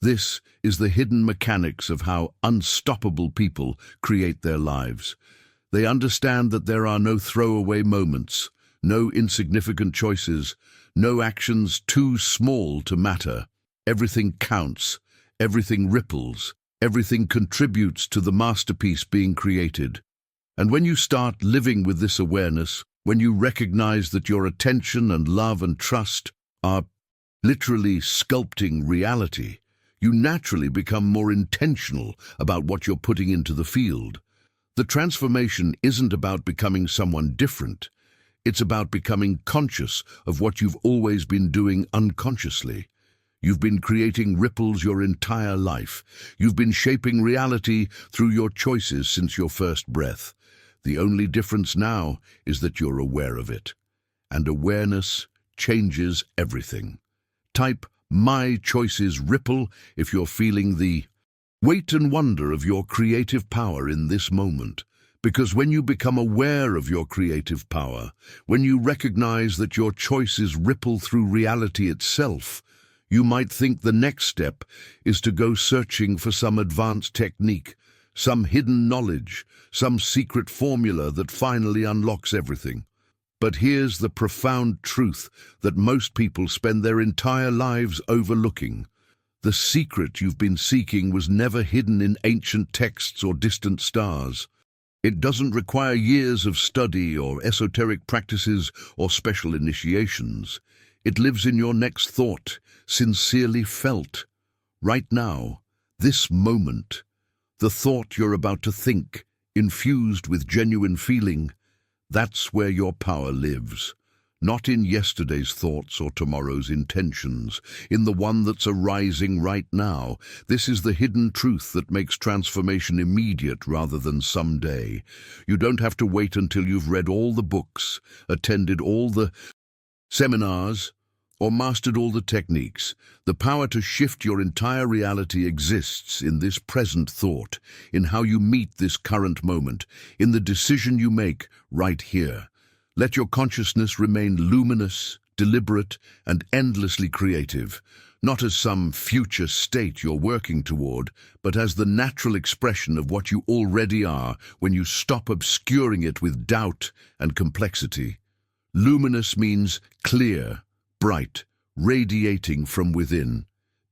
This is the hidden mechanics of how unstoppable people create their lives. They understand that there are no throwaway moments, no insignificant choices, no actions too small to matter. Everything counts, everything ripples, everything contributes to the masterpiece being created. And when you start living with this awareness, when you recognize that your attention and love and trust are literally sculpting reality, you naturally become more intentional about what you're putting into the field. The transformation isn't about becoming someone different. It's about becoming conscious of what you've always been doing unconsciously. You've been creating ripples your entire life. You've been shaping reality through your choices since your first breath. The only difference now is that you're aware of it. and awareness changes everything. Type "My choices ripple" if you're feeling the weight and wonder of your creative power in this moment. Because when you become aware of your creative power, when you recognize that your choices ripple through reality itself, you might think the next step is to go searching for some advanced technique, some hidden knowledge, some secret formula that finally unlocks everything. But here's the profound truth that most people spend their entire lives overlooking. The secret you've been seeking was never hidden in ancient texts or distant stars. It doesn't require years of study or esoteric practices or special initiations. It lives in your next thought, sincerely felt. Right now, this moment, the thought you're about to think, infused with genuine feeling, that's where your power lives. Not in yesterday's thoughts or tomorrow's intentions, in the one that's arising right now. This is the hidden truth that makes transformation immediate rather than someday. You don't have to wait until you've read all the books, attended all the seminars, or mastered all the techniques. The power to shift your entire reality exists in this present thought, in how you meet this current moment, in the decision you make right here. Let your consciousness remain luminous, deliberate, and endlessly creative, not as some future state you're working toward, but as the natural expression of what you already are when you stop obscuring it with doubt and complexity. Luminous means clear, bright, radiating from within.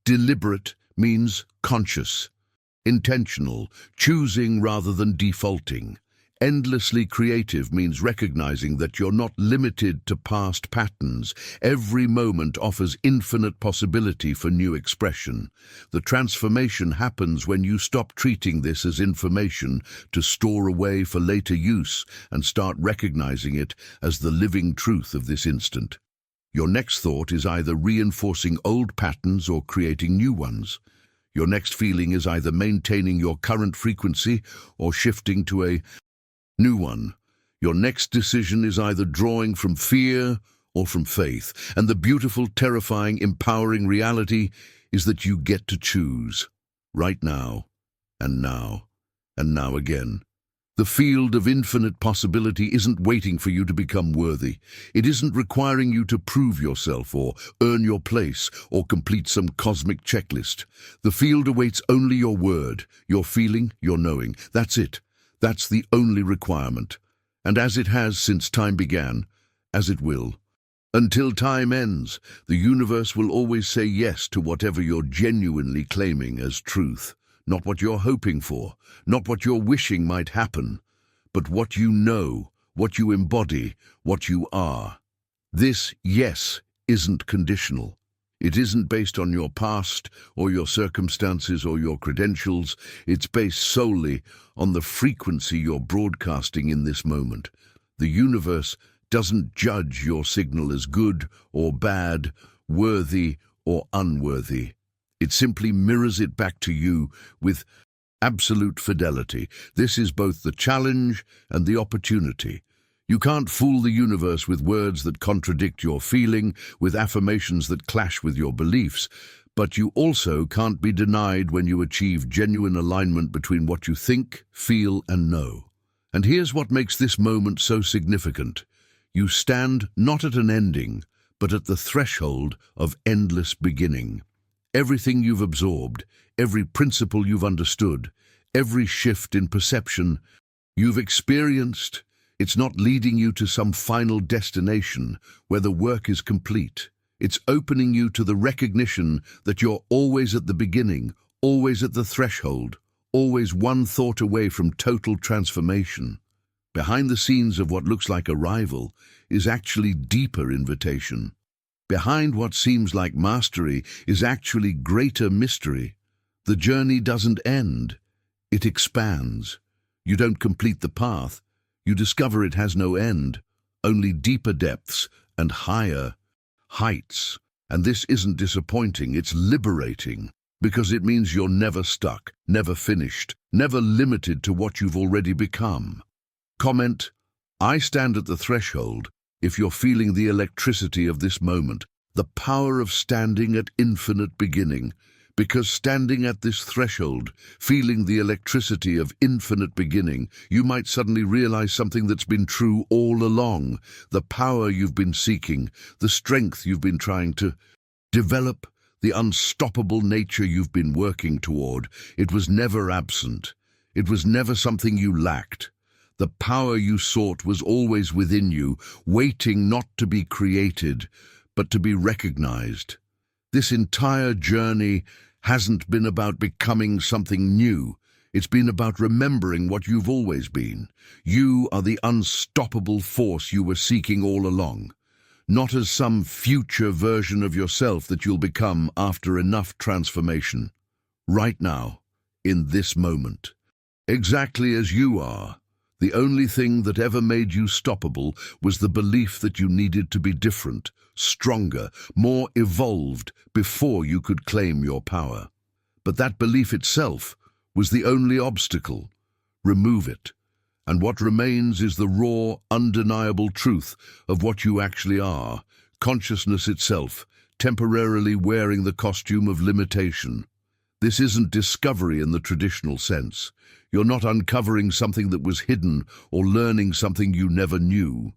Deliberate means conscious, intentional, choosing rather than defaulting. Endlessly creative means recognizing that you're not limited to past patterns. Every moment offers infinite possibility for new expression. The transformation happens when you stop treating this as information to store away for later use and start recognizing it as the living truth of this instant. Your next thought is either reinforcing old patterns or creating new ones. Your next feeling is either maintaining your current frequency or shifting to a new one. Your next decision is either drawing from fear or from faith. And the beautiful, terrifying, empowering reality is that you get to choose. Right now, and now, and now again. The field of infinite possibility isn't waiting for you to become worthy. It isn't requiring you to prove yourself or earn your place or complete some cosmic checklist. The field awaits only your word, your feeling, your knowing. That's it. That's the only requirement. And as it has since time began, as it will, until time ends, the universe will always say yes to whatever you're genuinely claiming as truth. Not what you're hoping for, not what you're wishing might happen, but what you know, what you embody, what you are. This yes isn't conditional. It isn't based on your past or your circumstances or your credentials. It's based solely on the frequency you're broadcasting in this moment. The universe doesn't judge your signal as good or bad, worthy or unworthy. It simply mirrors it back to you with absolute fidelity. This is both the challenge and the opportunity. You can't fool the universe with words that contradict your feeling, with affirmations that clash with your beliefs, but you also can't be denied when you achieve genuine alignment between what you think, feel, and know. And here's what makes this moment so significant. You stand not at an ending, but at the threshold of endless beginning. Everything you've absorbed, every principle you've understood, every shift in perception you've experienced, it's not leading you to some final destination where the work is complete. It's opening you to the recognition that you're always at the beginning, always at the threshold, always one thought away from total transformation. Behind the scenes of what looks like arrival is actually deeper invitation. Behind what seems like mastery is actually greater mystery. The journey doesn't end, it expands. You don't complete the path. You discover it has no end, only deeper depths and higher heights. And this isn't disappointing, it's liberating, because it means you're never stuck, never finished, never limited to what you've already become. Comment, I stand at the threshold, If you're feeling the electricity of this moment, the power of standing at infinite beginning, because standing at this threshold, feeling the electricity of infinite beginning, you might suddenly realize something that's been true all along, the power you've been seeking, the strength you've been trying to develop, the unstoppable nature you've been working toward. It was never absent. It was never something you lacked. The power you sought was always within you, waiting not to be created, but to be recognized. This entire journey hasn't been about becoming something new. It's been about remembering what you've always been. You are the unstoppable force you were seeking all along, not as some future version of yourself that you'll become after enough transformation. Right now, in this moment, exactly as you are. The only thing that ever made you stoppable was the belief that you needed to be different, stronger, more evolved before you could claim your power. But that belief itself was the only obstacle. Remove it, and what remains is the raw, undeniable truth of what you actually are, consciousness itself, temporarily wearing the costume of limitation. This isn't discovery in the traditional sense. You're not uncovering something that was hidden or learning something you never knew.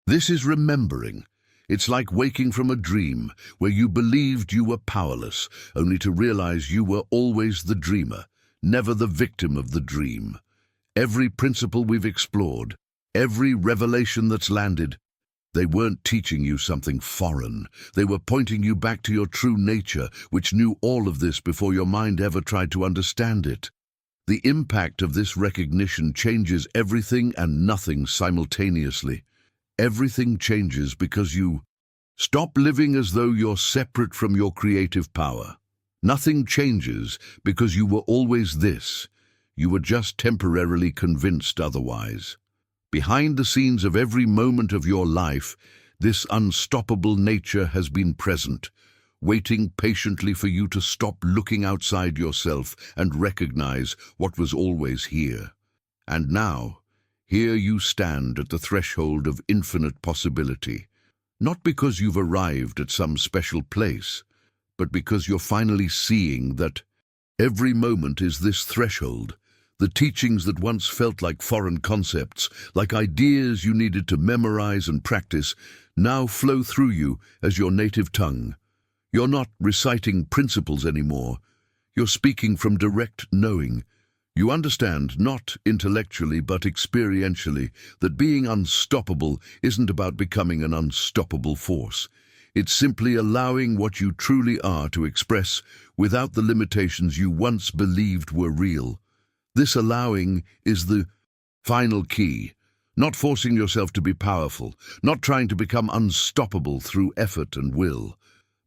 This is remembering. It's like waking from a dream where you believed you were powerless, only to realize you were always the dreamer, never the victim of the dream. Every principle we've explored, every revelation that's landed, they weren't teaching you something foreign. They were pointing you back to your true nature, which knew all of this before your mind ever tried to understand it. The impact of this recognition changes everything and nothing simultaneously. Everything changes because you stop living as though you're separate from your creative power. Nothing changes because you were always this. You were just temporarily convinced otherwise. Behind the scenes of every moment of your life, this unstoppable nature has been present, waiting patiently for you to stop looking outside yourself and recognize what was always here. And now, here you stand at the threshold of infinite possibility, not because you've arrived at some special place, but because you're finally seeing that every moment is this threshold. The teachings that once felt like foreign concepts, like ideas you needed to memorize and practice, now flow through you as your native tongue. You're not reciting principles anymore. You're speaking from direct knowing. You understand, not intellectually but experientially, that being unstoppable isn't about becoming an unstoppable force. It's simply allowing what you truly are to express without the limitations you once believed were real. This allowing is the final key, not forcing yourself to be powerful, not trying to become unstoppable through effort and will,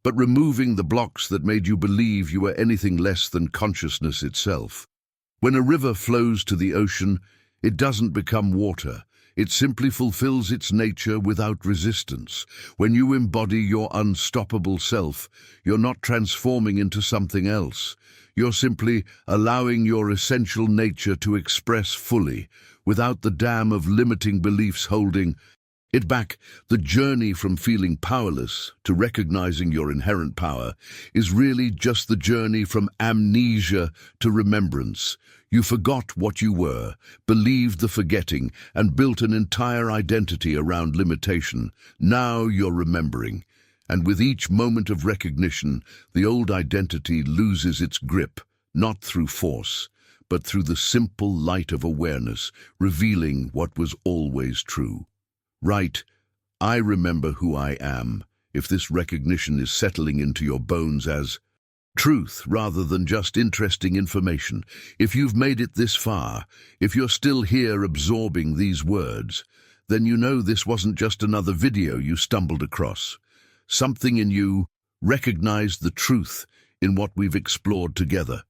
but removing the blocks that made you believe you were anything less than consciousness itself. When a river flows to the ocean, it doesn't become water. It simply fulfills its nature without resistance. When you embody your unstoppable self, you're not transforming into something else. You're simply allowing your essential nature to express fully, without the dam of limiting beliefs holding it back. The journey from feeling powerless to recognizing your inherent power is really just the journey from amnesia to remembrance. You forgot what you were, believed the forgetting, and built an entire identity around limitation. Now you're remembering. And with each moment of recognition, the old identity loses its grip, not through force, but through the simple light of awareness, revealing what was always true. Right, I remember who I am, if this recognition is settling into your bones as truth rather than just interesting information. If you've made it this far, if you're still here absorbing these words, then you know this wasn't just another video you stumbled across. Something in you recognized the truth in what we've explored together.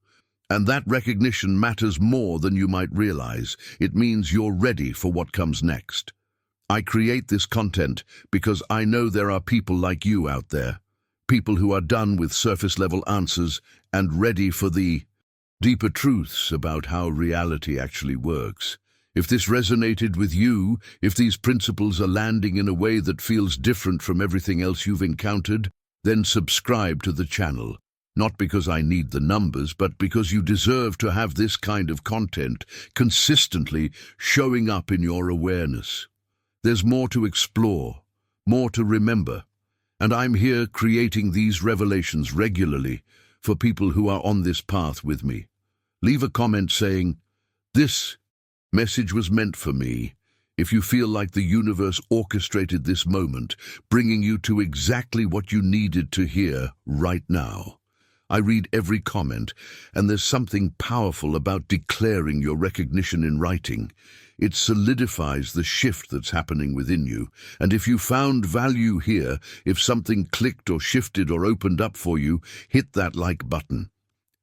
And that recognition matters more than you might realize. It means you're ready for what comes next. I create this content because I know there are people like you out there, people who are done with surface-level answers and ready for the deeper truths about how reality actually works. If this resonated with you, if these principles are landing in a way that feels different from everything else you've encountered, then subscribe to the channel. Not because I need the numbers, but because you deserve to have this kind of content consistently showing up in your awareness. There's more to explore, more to remember, and I'm here creating these revelations regularly for people who are on this path with me. Leave a comment saying, "This message was meant for me," if you feel like the universe orchestrated this moment, bringing you to exactly what you needed to hear right now. I read every comment, and there's something powerful about declaring your recognition in writing. It solidifies the shift that's happening within you, and if you found value here, if something clicked or shifted or opened up for you, hit that like button.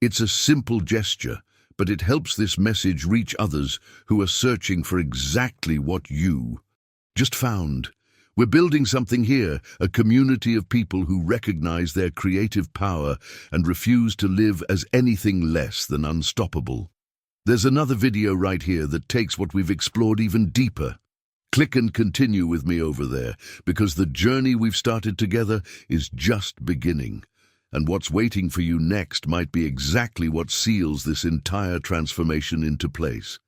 It's a simple gesture, but it helps this message reach others who are searching for exactly what you just found. We're building something here, a community of people who recognize their creative power and refuse to live as anything less than unstoppable. There's another video right here that takes what we've explored even deeper. Click and continue with me over there, because the journey we've started together is just beginning. And what's waiting for you next might be exactly what seals this entire transformation into place.